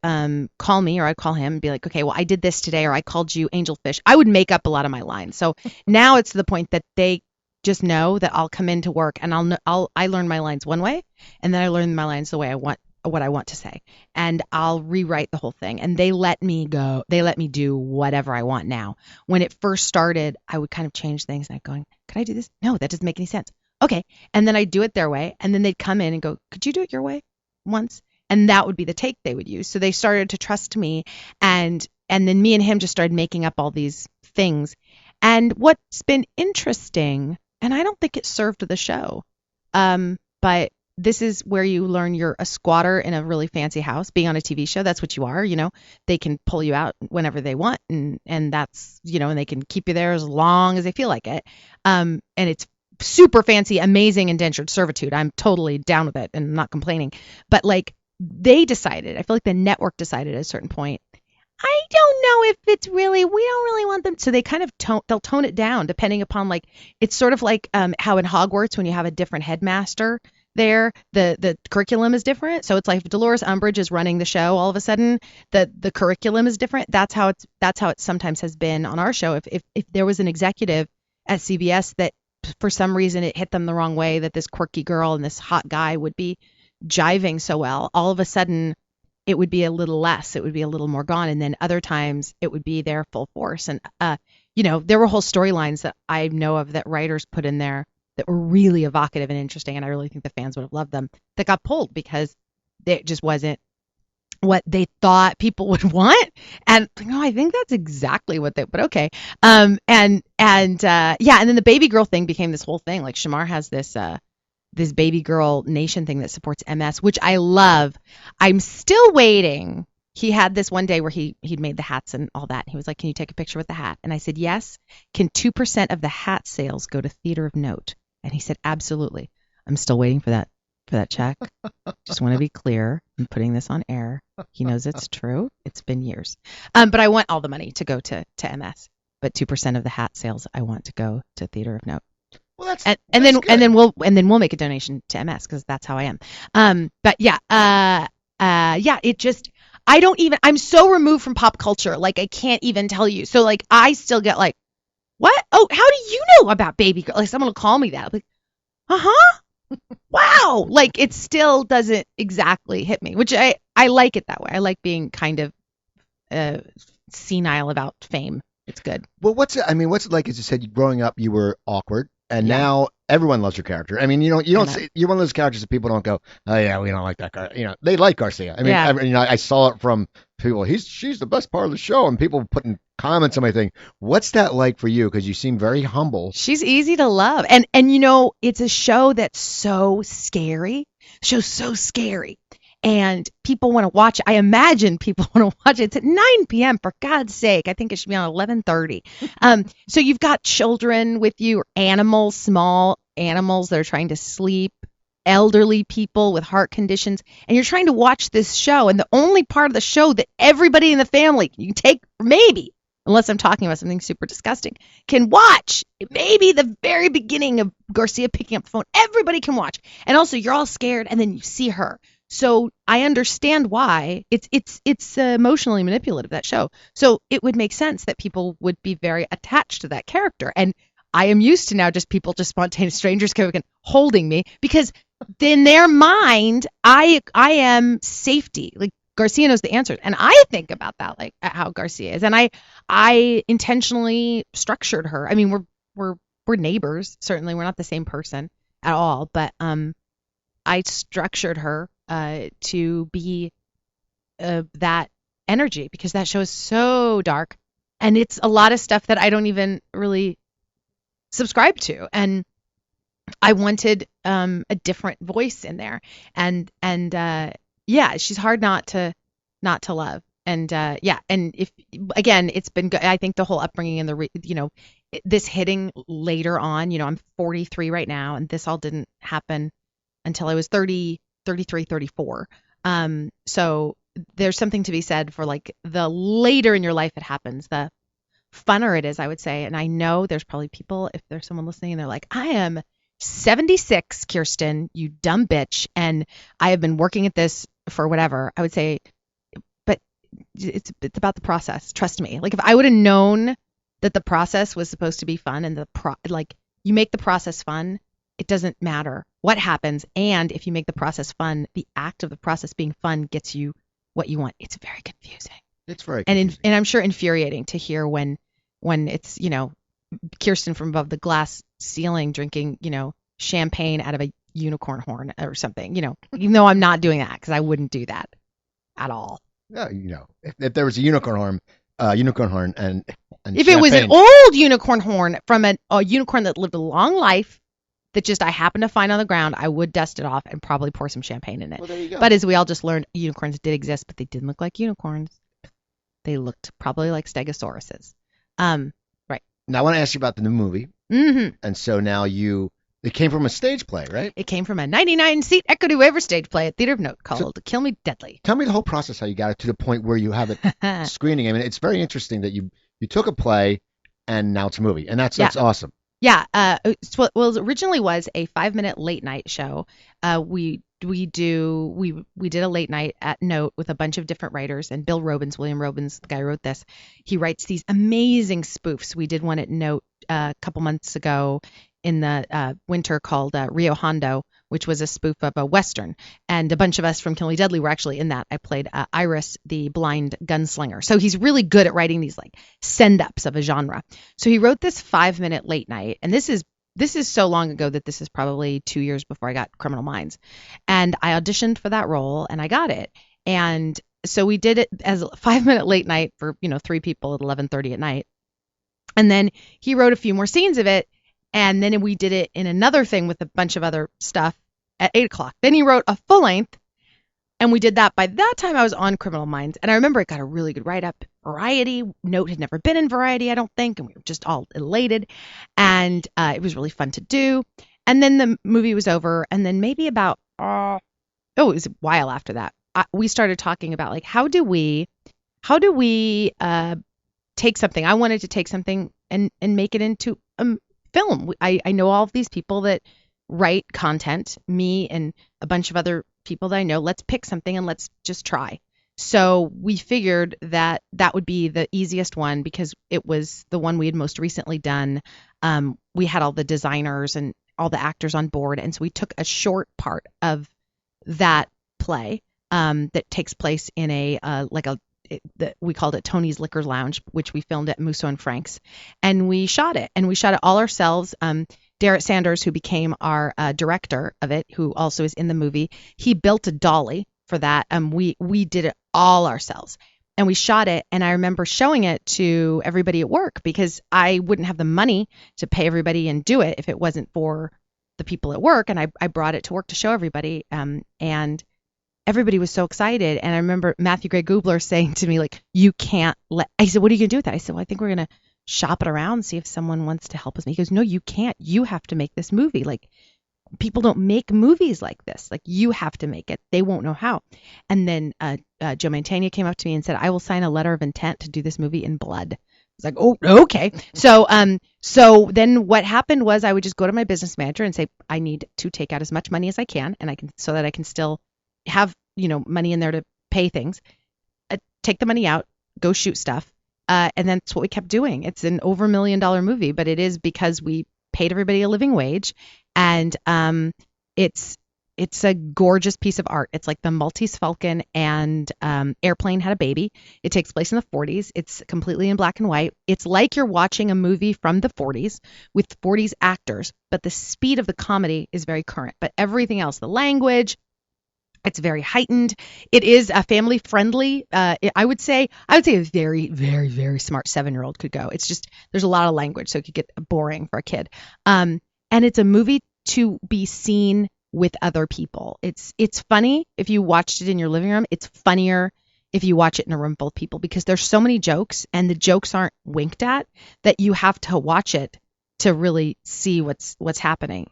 call me, or I'd call him and be like, okay, well, I did this today, or I called you angelfish. I would make up a lot of my lines. So now it's to the point that they just know that I'll come into work and I learn my lines one way, and then I learn my lines the way I want, what I want to say, and I'll rewrite the whole thing, and they let me go. They let me do whatever I want now. When it first started, I would kind of change things, and I'd go, could I do this? No, that doesn't make any sense. Okay. And then I'd do it their way, and then they'd come in and go, could you do it your way once? And that would be the take they would use. So they started to trust me, and then me and him just started making up all these things. And what's been interesting, and I don't think it served the show, but this is where you learn you're a squatter in a really fancy house. Being on a TV show, that's what you are. They can pull you out whenever they want, and that's, and they can keep you there as long as they feel like it. And it's super fancy, amazing indentured servitude. I'm totally down with it and not complaining. But like, they decided, I feel like the network decided at a certain point, I don't know if it's really, we don't really want them. So they kind of they'll tone it down depending upon, like, it's sort of like how in Hogwarts, when you have a different headmaster, there. The curriculum is different. So it's like if Dolores Umbridge is running the show, all of a sudden the curriculum is different. That's how it sometimes has been on our show. If there was an executive at CBS that for some reason it hit them the wrong way, that this quirky girl and this hot guy would be jiving so well, all of a sudden it would be a little less, it would be a little more gone, and then other times it would be there full force. And there were whole storylines that I know of that writers put in there that were really evocative and interesting, and I really think the fans would have loved them, that got pulled because it just wasn't what they thought people would want. And I think that's exactly what they, but okay. And then the baby girl thing became this whole thing. Like Shamar has this baby girl nation thing that supports MS, which I love. I'm still waiting. He had this one day where he'd made the hats and all that. He was like, "Can you take a picture with the hat?" And I said, "Yes." "Can 2% of the hat sales go to Theater of Note?" And he said, "Absolutely." I'm still waiting for that check. Just want to be clear. I'm putting this on air. He knows it's true. It's been years. But I want all the money to go to MS. But 2% of the hat sales I want to go to Theater of Note. Well, that's and good. then we'll make a donation to MS because that's how I am. But yeah, it just, I'm so removed from pop culture, like I can't even tell you. So like I still get like, what? Oh, how do you know about Baby Girl? Like someone will call me that. I'm like, wow. Like it still doesn't exactly hit me, which I like it that way. I like being kind of senile about fame. It's good. Well, what's it like? As you said, growing up, you were awkward, and now everyone loves your character. I mean, you don't say, you're one of those characters that people don't go, "Oh yeah, we don't like that guy." They like Garcia. I mean, I saw it from people. She's the best part of the show, and people putting comments on my thing. What's that like for you? Because you seem very humble. She's easy to love, and it's a show that's so scary. Show's so scary. And people want to watch it. I imagine people want to watch it. It's at 9 p.m. for God's sake. I think it should be on 11:30. So you've got children with you, or animals, small animals that are trying to sleep, elderly people with heart conditions, and you're trying to watch this show. And the only part of the show that everybody in the family, you can take, maybe, unless I'm talking about something super disgusting, can watch, maybe the very beginning of Garcia picking up the phone, everybody can watch. And also you're all scared, and then you see her. So I understand why it's emotionally manipulative, that show. So it would make sense that people would be very attached to that character. And I am used to now just people, just spontaneous strangers coming and holding me, because in their mind, I am safety. Like Garcia knows the answers. And I think about that, like how Garcia is. And I intentionally structured her. I mean, we're neighbors. Certainly we're not the same person at all, but I structured her to be that energy, because that show is so dark, and it's a lot of stuff that I don't even really subscribe to, and I wanted a different voice in there, and she's hard not to love, and and if again, it's been good. I think the whole upbringing and this hitting later on, I'm 43 right now, and this all didn't happen until I was 30, 33, 34. So there's something to be said for like the later in your life it happens, the funner it is, I would say. And I know there's probably people, if there's someone listening and they're like, "I am 76, Kirsten, you dumb bitch, and I have been working at this for whatever." I would say, but it's about the process. Trust me. Like if I would have known that the process was supposed to be fun, and like you make the process fun, it doesn't matter what happens. And if you make the process fun, the act of the process being fun gets you what you want. It's very confusing. It's very confusing. And I'm sure infuriating to hear when it's, Kirsten from above the glass ceiling drinking, champagne out of a unicorn horn or something, even though I'm not doing that, because I wouldn't do that at all. No, if there was a unicorn horn and if champagne. It was an old unicorn horn from a unicorn that lived a long life, that just I happened to find on the ground, I would dust it off and probably pour some champagne in it. Well, there you go. But as we all just learned, unicorns did exist, but they didn't look like unicorns. They looked probably like stegosauruses. Right. Now I want to ask you about the new movie. Mm-hmm. And so now it came from a stage play, right? It came from a 99-seat equity waiver stage play at Theater of Note called Kill Me Deadly. Tell me the whole process, how you got it to the point where you have it screening. I mean, it's very interesting that you took a play and now it's a movie, and that's awesome. Yeah, so well, it originally was a 5-minute late night show. We did a late night at Note with a bunch of different writers, and William Robbins, the guy who wrote this, he writes these amazing spoofs. We did one at Note a couple months ago in the winter called Rio Hondo, which was a spoof of a Western. And a bunch of us from Kill Me Deadly were actually in that. I played Iris, the blind gunslinger. So he's really good at writing these like send-ups of a genre. So he wrote this 5-minute late night, and this is so long ago that this is probably 2 years before I got Criminal Minds. And I auditioned for that role and I got it. And so we did it as a 5-minute late night for, 3 people at 11:30 at night. And then he wrote a few more scenes of it. And then we did it in another thing with a bunch of other stuff at 8 o'clock. Then he wrote a full length. And we did that. By that time, I was on Criminal Minds. And I remember it got a really good write-up. Variety. Note had never been in Variety, I don't think. And we were just all elated. And it was really fun to do. And then the movie was over. And then maybe about, it was a while after that, we started talking about, like, how do we take something. I wanted to take something and make it into film. I know all of these people that write content, me and a bunch of other people that I know. Let's pick something and let's just try. So we figured that would be the easiest one because it was the one we had most recently done. We had all the designers and all the actors on board, and so we took a short part of that play that takes place in we called it Tony's Liquor Lounge, which we filmed at Musso and Frank's, and we shot it all ourselves. Derek Sanders, who became our director of it, who also is in the movie, he built a dolly for that. We did it all ourselves, and we shot it. And I remember showing it to everybody at work because I wouldn't have the money to pay everybody and do it if it wasn't for the people at work. And I brought it to work to show everybody, and everybody was so excited. And I remember Matthew Gray Gubler saying to me, like, you can't let. I said, what are you gonna do with that? I said, well, I think we're gonna shop it around and see if someone wants to help us. He goes, no, you can't. You have to make this movie. Like, people don't make movies like this. Like, you have to make it. They won't know how. And then Joe Mantegna came up to me and said, I will sign a letter of intent to do this movie in blood. I was like, oh, okay. So then what happened was I would just go to my business manager and say, I need to take out as much money as I can, and so that I can still have, money in there to pay things. Take the money out, go shoot stuff. And that's what we kept doing. It's an over $1 million movie, but it is because we paid everybody a living wage. And it's a gorgeous piece of art. It's like the Maltese Falcon and Airplane had a baby. It takes place in the 40s. It's completely in black and white. It's like you're watching a movie from the 40s with 40s actors, but the speed of the comedy is very current. But everything else, the language, it's very heightened. It is a family friendly. I would say a very, very, very smart 7-year-old could go. It's just, there's a lot of language, so it could get boring for a kid. And it's a movie to be seen with other people. It's funny if you watched it in your living room. It's funnier if you watch it in a room full of people because there's so many jokes and the jokes aren't winked at that you have to watch it to really see what's happening.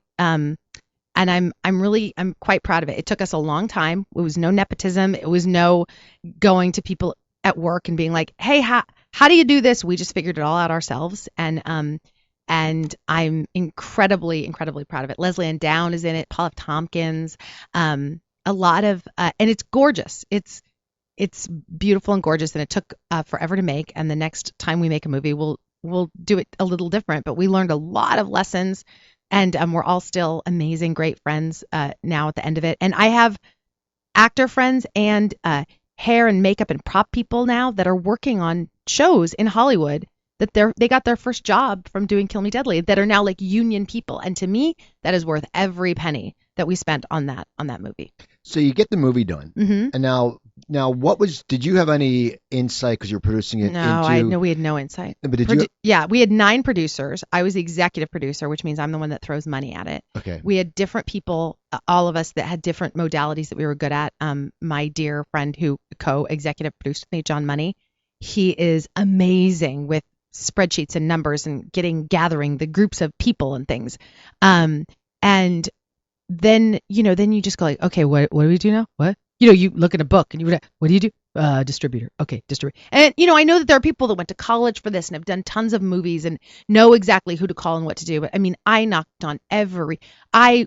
And I'm quite proud of it. It took us a long time. It was no nepotism. It was no going to people at work and being like, hey, how do you do this? We just figured it all out ourselves. And I'm incredibly, incredibly proud of it. Leslie Ann Down is in it, Paul F. Tompkins, a lot of, and it's gorgeous. It's beautiful and gorgeous. And it took forever to make. And the next time we make a movie, we'll do it a little different, but we learned a lot of lessons. And we're all still amazing, great friends now at the end of it. And I have actor friends and hair and makeup and prop people now that are working on shows in Hollywood that they got their first job from doing Kill Me Deadly that are now like union people. And to me, that is worth every penny that we spent on that movie. So you get the movie done, and now did you have any insight because you're producing it? No, we had no insight. But did you? Yeah, we had 9 producers. I was the executive producer, which means I'm the one that throws money at it. Okay. We had different people, all of us that had different modalities that we were good at. My dear friend who co-executive produced with me, John Money, he is amazing with spreadsheets and numbers and gathering the groups of people and things. And then you just go like, okay, what do we do now? What? You look at a book and what do you do? Distributor. Okay, distributor. And I know that there are people that went to college for this and have done tons of movies and know exactly who to call and what to do. But I mean, I knocked on I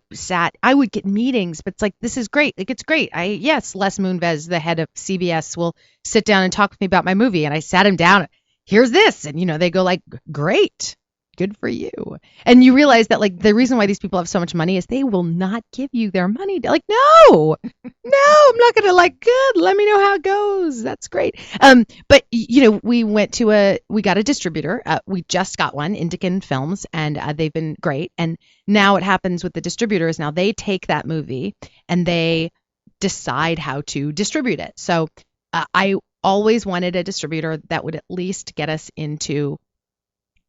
would get meetings, but it's like, this is great. Like, it's great. Yes, Les Moonves, the head of CBS, will sit down and talk with me about my movie. And I sat him down. Here's this. And, they go like, great. Good for you. And you realize that, like, the reason why these people have so much money is they will not give you their money. Like, no, I'm not going to, like, good. Let me know how it goes. That's great. But, we got a distributor. We just got one, Indican Films, and they've been great. And now what happens with the distributors, now they take that movie and they decide how to distribute it. So I always wanted a distributor that would at least get us into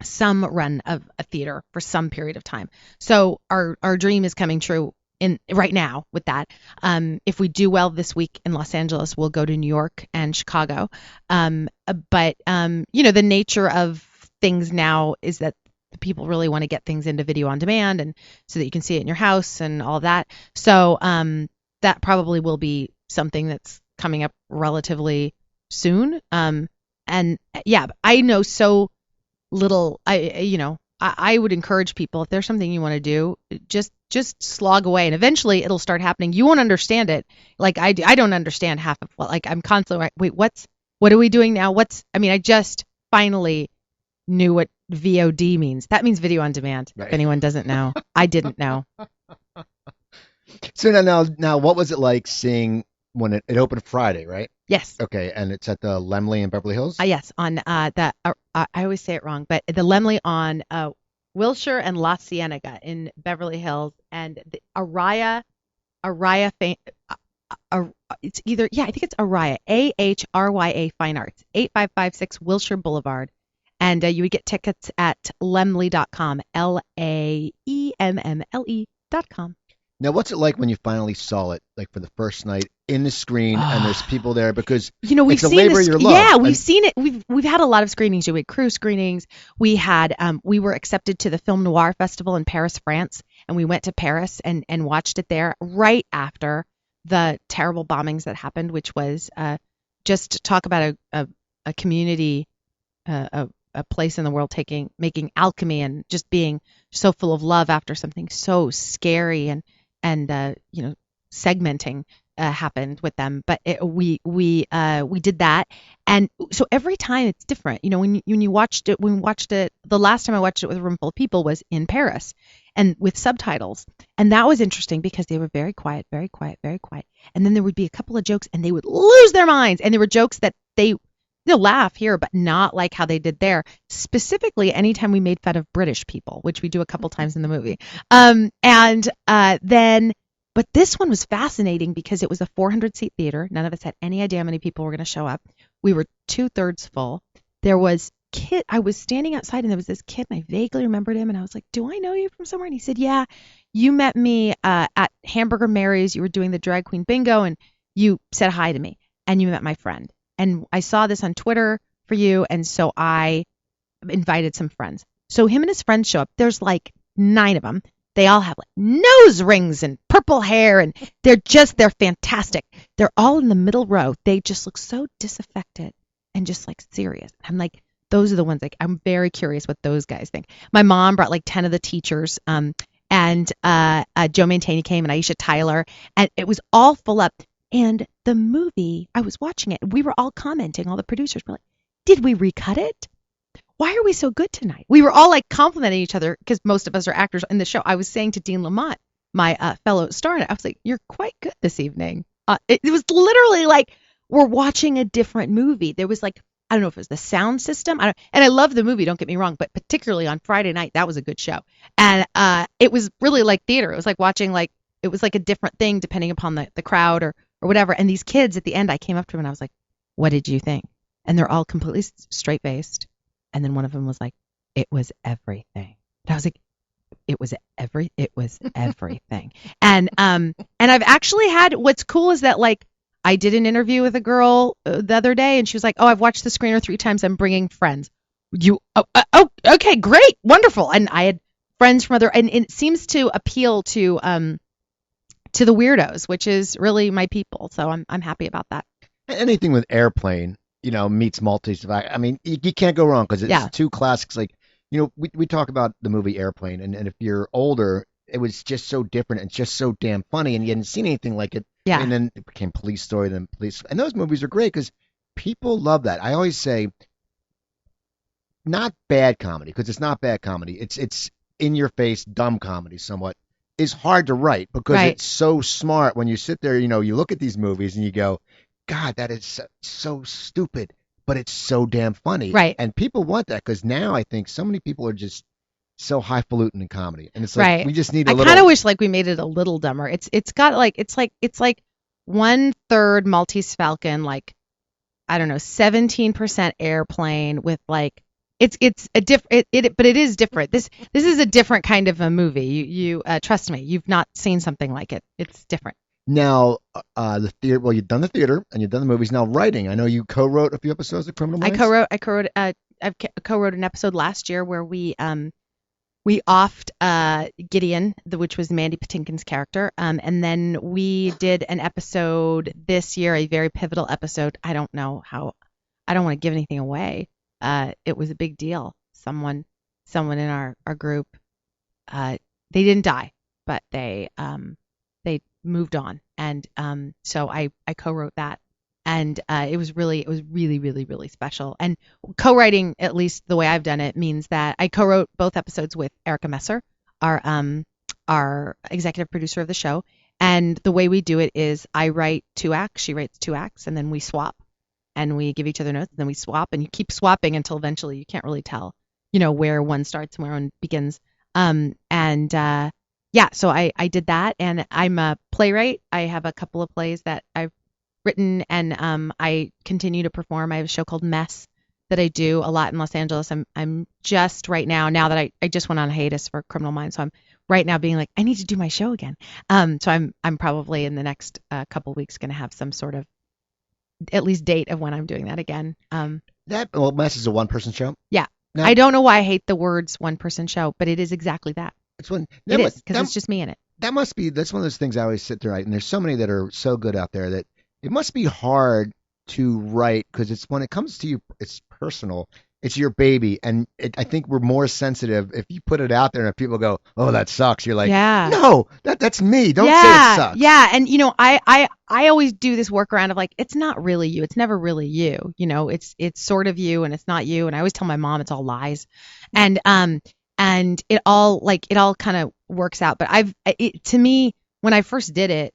some run of a theater for some period of time. So our dream is coming true right now with that. If we do well this week in Los Angeles, we'll go to New York and Chicago. But the nature of things now is that people really want to get things into video on demand, and so that you can see it in your house and all of that. So that probably will be something that's coming up relatively soon. And yeah, I know so little. I would encourage people, if there's something you want to do, just slog away, and eventually it'll start happening. You won't understand it. Like I don't understand half of what, like, I'm constantly, wait, what are we doing now? I just finally knew what VOD means. That means video on demand. Right. If anyone doesn't know, I didn't know. So now what was it like seeing when it opened Friday, right? Yes. Okay, and it's at the Laemmle in Beverly Hills? Yes, on I always say it wrong, but the Laemmle on Wilshire and La Cienega in Beverly Hills, and the Araya, it's either, I think it's Araya, AHRYA Fine Arts, 8556 Wilshire Boulevard, and you would get tickets at Laemmle.com, LAEMMLE.com. Now, what's it like when you finally saw it, like for the first night in the screen, and there's people there? Because we've it's a seen labor of your love. Yeah, we've seen it. We've had a lot of screenings. We had crew screenings. We had we were accepted to the Film Noir Festival in Paris, France, and we went to Paris and watched it there right after the terrible bombings that happened, which was just to talk about a community, a place in the world making alchemy and just being so full of love after something so scary and segmenting happened with them. But we did that, and so every time it's different. When we watched it, the last time I watched it with a room full of people was in Paris, and with subtitles, and that was interesting because they were very quiet, very quiet, very quiet, and then there would be a couple of jokes, and they would lose their minds, and there were jokes that they'll laugh here, but not like how they did there. Specifically, anytime we made fun of British people, which we do a couple times in the movie. But this one was fascinating because it was a 400-seat theater. None of us had any idea how many people were going to show up. We were 2/3 full. There was I was standing outside, and there was this kid, and I vaguely remembered him, and I was like, do I know you from somewhere? And he said, yeah, you met me at Hamburger Mary's. You were doing the drag queen bingo, and you said hi to me, and you met my friend. And I saw this on Twitter for you, and so I invited some friends. So him and his friends show up. There's like 9 of them. They all have like nose rings and purple hair, and they're fantastic. They're all in the middle row. They just look so disaffected and just like serious. I'm like, those are the ones, like, I'm very curious what those guys think. My mom brought like 10 of the teachers, and Joe Mantegna came, and Aisha Tyler, and it was all full up. And the movie, I was watching it, and we were all commenting, all the producers were like, did we recut it? Why are we so good tonight? We were all like complimenting each other because most of us are actors in the show. I was saying to Dean Lamont, my fellow star, I was like, you're quite good this evening. It was literally like we're watching a different movie. There was like, I don't know if it was the sound system. And I love the movie, don't get me wrong, but particularly on Friday night, that was a good show. And it was really like theater. It was like watching, it was like a different thing depending upon the crowd or whatever. And these kids at the end, I came up to them and I was like, what did you think? And they're all completely straight-faced. And then one of them was like, it was everything. And I was like, it was everything. And I've actually had, what's cool is that, like, I did an interview with a girl the other day, and she was like, oh, I've watched the screener 3 times. I'm bringing friends. Okay, great, wonderful. And I had friends from and it seems to appeal to the weirdos, which is really my people. So I'm happy about that. Anything with airplane, meets multi. I mean, you can't go wrong because it's Yeah, two classics. Like, we talk about the movie Airplane, and if you're older, it was just so different and just so damn funny, and you hadn't seen anything like it. yeah, And then it became Police Story, then Police, and those movies are great because people love that. I always say, not bad comedy because it's not bad comedy. It's in your face dumb comedy somewhat is hard to write because right, it's so smart when you sit there, you look at these movies and you go, God, that is so stupid, but it's so damn funny. right, And people want that because now I think so many people are just so highfalutin in comedy. And it's like right. we just need a I kind of little. wish like we made it a little dumber. It's got like it's like 1/3 Maltese Falcon, like I don't know, 17% airplane with like it's a but it is different. This is a different kind of a movie. You trust me, you've not seen something like it. It's different. Now, the theater, well, you've done the theater and you've done the movies. Now, writing. I know you co-wrote a few episodes of Criminal Minds. I co-wrote an episode last year where we offed Gideon, which was Mandy Patinkin's character, and then we did an episode this year, a very pivotal episode. I don't know how. I don't want to give anything away. It was a big deal. Someone in our group, they didn't die, but they moved on, and so I co-wrote that, and it was really really really special. And co-writing, at least the way I've done it, means that I co-wrote both episodes with Erica Messer, our executive producer of the show, and the way we do it is I write 2 acts, she writes 2 acts, and then we swap, and we give each other notes, and then we swap, and you keep swapping until eventually you can't really tell, where one starts and where one begins. And yeah, so I did that, and I'm a playwright. I have a couple of plays that I've written, and I continue to perform. I have a show called Mess that I do a lot in Los Angeles. I'm just right now that I just went on hiatus for Criminal Minds, so I'm right now being like, I need to do my show again. So I'm probably in the next couple weeks going to have some sort of at least date of when I'm doing that again. Mess is a one-person show. Yeah. Now, I don't know why I hate the words one person show, but it is exactly that. it's when It is, because it's just me in it. that's one of those things I always sit there, right? And there's so many that are so good out there that it must be hard to write because it's when it comes to you, it's personal. It's your baby, and I think we're more sensitive if you put it out there and if people go, "Oh, that sucks." You're like, Yeah. "No, that's me. Don't say it Yeah, sucks." yeah, and I always do this workaround of like it's not really you, it's never really you, it's sort of you and it's not you, and I always tell my mom it's all lies, and it all kind of works out. But to me, when I first did it,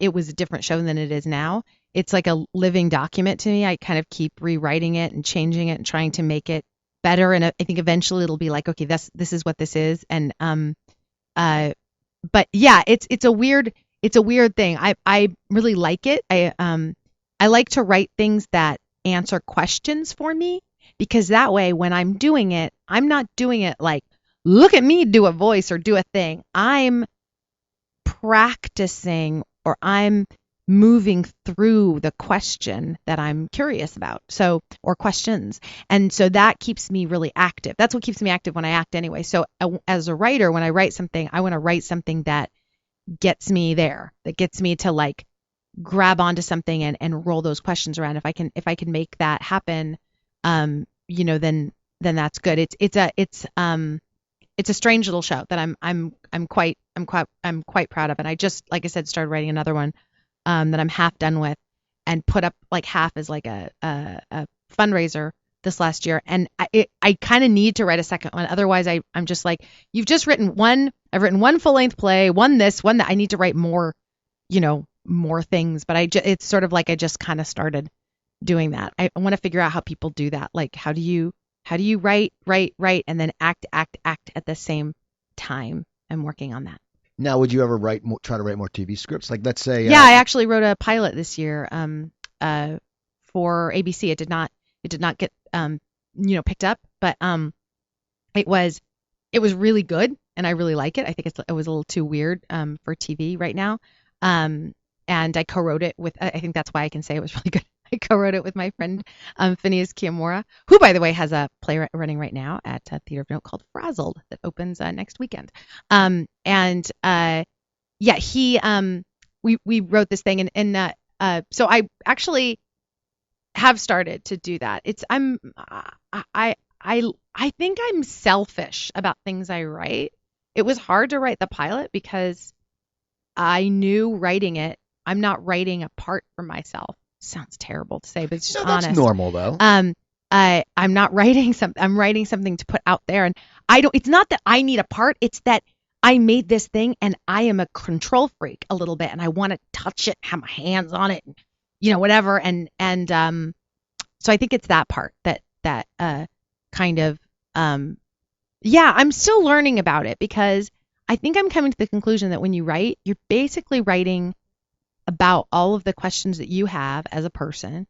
it was a different show than it is now. It's like a living document to me. I kind of keep rewriting it and changing it and trying to make it better, and I think eventually it'll be like, okay, this is what this is, and uh but yeah, it's a weird thing. I really like it. I like to write things that answer questions for me, because that way when I'm doing it, I'm not doing it like, look at me do a voice or do a thing. I'm practicing, or I'm moving through the question that I'm curious about. So, or questions. And so that keeps me really active. That's what keeps me active when I act anyway. So as a writer, when I write something, I want to write something that gets me there, that gets me to like grab onto something and roll those questions around. If I can make that happen, then that's good. It's a strange little show that I'm quite proud of. And I just, like I said, started writing another one that I'm half done with, and put up like half as like a fundraiser this last year. And I kind of need to write a second one. Otherwise, I'm just like, you've just written one. I've written one full length play, one this, one that. I need to write more, more things. But it's sort of like I just kind of started doing that. I want to figure out how people do that. Like, how do you write, and then act at the same time? I'm working on that. Now, would you ever try to write more TV scripts? Like, let's say, Yeah, I actually wrote a pilot this year for ABC. It did not get picked up, but it was really good, and I really like it. I think it was a little too weird for TV right now. And I co-wrote it with, I think that's why I can say it was really good. I co-wrote it with my friend Phineas Kiyomura, who, by the way, has a play running right now at Theater of Note called Frazzled that opens next weekend. Yeah, we wrote this thing, and so I actually have started to do that. I think I'm selfish about things I write. It was hard to write the pilot because I knew writing it, I'm not writing a part for myself. Sounds terrible to say, but it's just that's honest. normal though. I'm not writing something. I'm writing something to put out there, and it's not that I need a part. It's that I made this thing, and I am a control freak a little bit, and I want to touch it, have my hands on it, and, whatever. And so I think it's that part that kind of I'm still learning about it, because I think I'm coming to the conclusion that when you write, you're basically writing about all of the questions that you have as a person,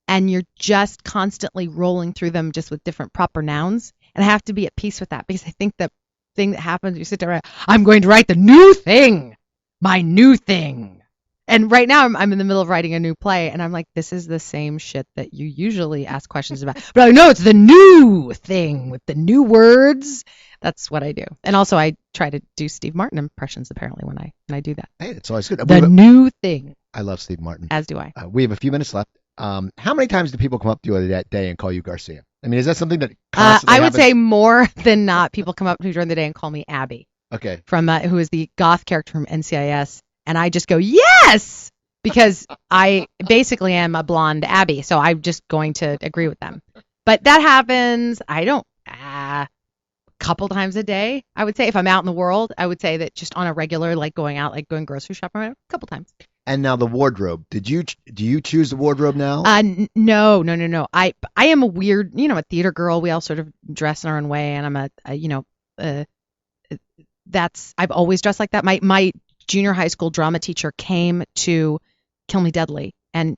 and you're just constantly rolling through them just with different proper nouns. And I have to be at peace with that, because I think the thing that happens, you sit there, I'm going to write the new thing, my new thing. And right now I'm in the middle of writing a new play, and I'm like, this is the same shit that you usually ask questions about. But I know it's the new thing with the new words. That's what I do. And also I try to do Steve Martin impressions apparently when I do that. Hey, it's always good. The new thing. I love Steve Martin. As do I. We have a few minutes left. How many times do people come up to you that day and call you Garcia? I mean, is that something that constantly I would happens? say more than not, people come up to me during the day and call me Abby. Okay. From who is the goth character from NCIS, and I just go yes, because I basically am a blonde Abby, so I'm just going to agree with them. But that happens. I don't a couple times a day. I would say if I'm out in the world, I would say that just on a regular, like going out, like going grocery shopping, a couple times. And now the wardrobe. Do you choose the wardrobe now? No. I am a weird, a theater girl. We all sort of dress in our own way, and I'm I've always dressed like that. My junior high school drama teacher came to Kill Me Deadly and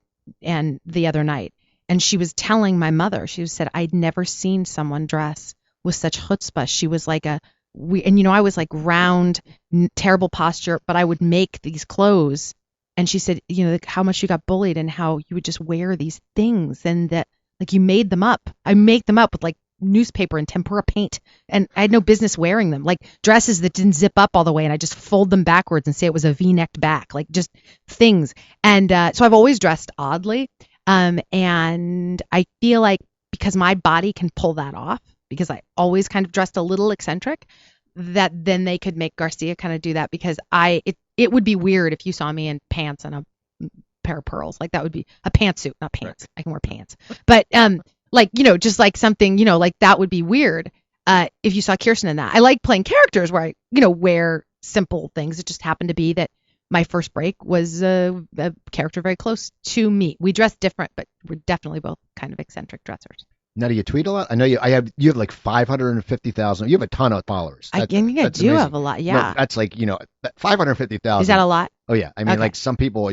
the other night, and she was telling my mother, she said, I'd never seen someone dress with such chutzpah. She was like I was like round, terrible posture, but I would make these clothes. And she said, how much you got bullied and how you would just wear these things, and that like you made them up. I make them up with like newspaper and tempera paint, and I had no business wearing them. Like dresses that didn't zip up all the way, and I just fold them backwards and say it was a V-necked back, like just things. And so I've always dressed oddly, and I feel like because my body can pull that off, because I always kind of dressed a little eccentric, that then they could make Garcia kind of do that, because it would be weird if you saw me in pants and a pair of pearls. Like that would be a pantsuit, not pants. Right. I can wear pants. But just like something, like that would be weird if you saw Kirsten in that. I like playing characters where I, wear simple things. It just happened to be that my first break was a character very close to me. We dress different, but we're definitely both kind of eccentric dressers. Now, do you tweet a lot? I know you have like 550,000. You have a ton of followers. I do amazing. Have a lot. Yeah. No, that's like 550,000. Is that a lot? Oh yeah. I mean, like some people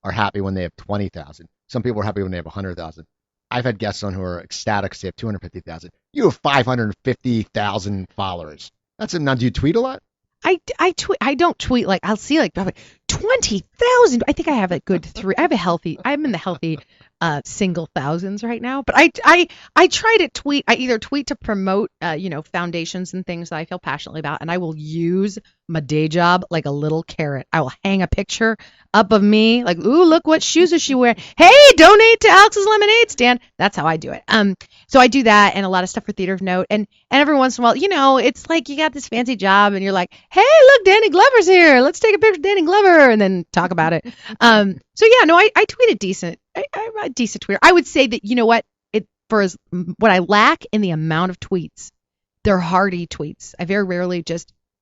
are happy when they have 20,000. Some people are happy when they have 100,000. I've had guests on who are ecstatic because they have 250,000. You have 550,000 followers. Now, do you tweet a lot? I tweet. I don't tweet like I'll see like 20,000. I think I have a good three. I'm in the healthy single thousands right now. But I try to tweet. I either tweet to promote foundations and things that I feel passionately about, and I will use my day job like a little carrot. I will hang a picture up of me like, ooh, look what shoes is she wearing? Hey, donate to Alex's Lemonade Stand. That's how I do it. So I do that and a lot of stuff for Theater of Note, and every once in a while, it's like you got this fancy job and you're like, hey, look, Danny Glover's here. Let's take a picture of Danny Glover and then talk about it. So yeah, no, I tweet a decent. I'm a decent tweeter. I would say that what I lack in the amount of tweets, they're hearty tweets. I very rarely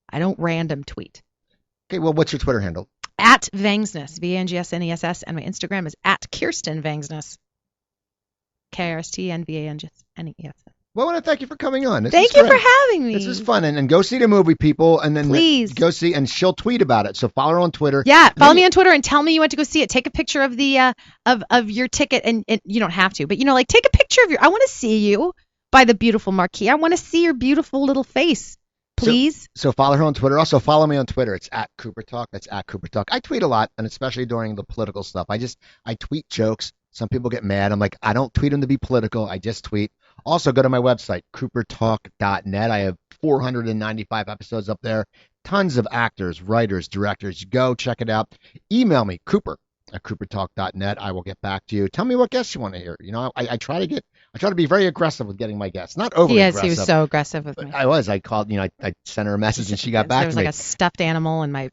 I don't random tweet. Okay, well, what's your Twitter handle? At Vangsness, VANGSNESS, and my Instagram is at Kirsten Vangsness, KIRSTNVANGSNESS. Well, I want to thank you for coming on. Thank you for having me. This is fun. And go see the movie, people. And then please go see, and she'll tweet about it. So follow her on Twitter. Yeah, follow me on Twitter and tell me you went to go see it. Take a picture of the of your ticket, and you don't have to, but take a picture of I want to see you by the beautiful marquee. I want to see your beautiful little face. Please. So follow her on Twitter. Also follow me on Twitter. It's at Cooper Talk. That's at Cooper Talk. I tweet a lot, and especially during the political stuff. I tweet jokes. Some people get mad. I'm like, I don't tweet them to be political. I just tweet. Also, go to my website, coopertalk.net. I have 495 episodes up there. Tons of actors, writers, directors. Go check it out. Email me, Cooper at coopertalk.net. I will get back to you. Tell me what guests you want to hear. I try to be very aggressive with getting my guests. Not overly aggressive. He was so aggressive with me. I was. I called, I sent her a message and she got back to me. There was like a stuffed animal in my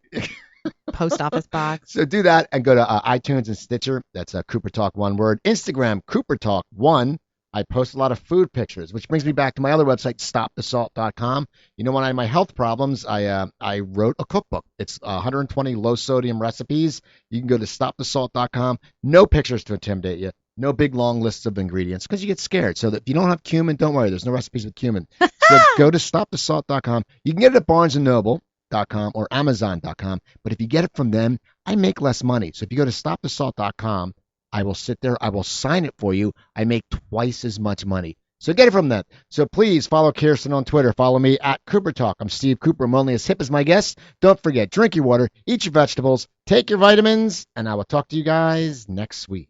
post office box. So do that and go to iTunes and Stitcher. That's Cooper Talk, one word. Instagram, Cooper Talk 1. I post a lot of food pictures, which brings me back to my other website, stopthesalt.com. When I had my health problems, I wrote a cookbook. It's 120 low-sodium recipes. You can go to stopthesalt.com. No pictures to intimidate you. No big, long lists of ingredients because you get scared. So that if you don't have cumin, don't worry. There's no recipes with cumin. So go to stopthesalt.com. You can get it at BarnesandNoble.com or Amazon.com. But if you get it from them, I make less money. So if you go to stopthesalt.com, I will sit there. I will sign it for you. I make twice as much money. So get it from them. So please follow Kirsten on Twitter. Follow me at Cooper Talk. I'm Steve Cooper. I'm only as hip as my guests. Don't forget, drink your water, eat your vegetables, take your vitamins, and I will talk to you guys next week.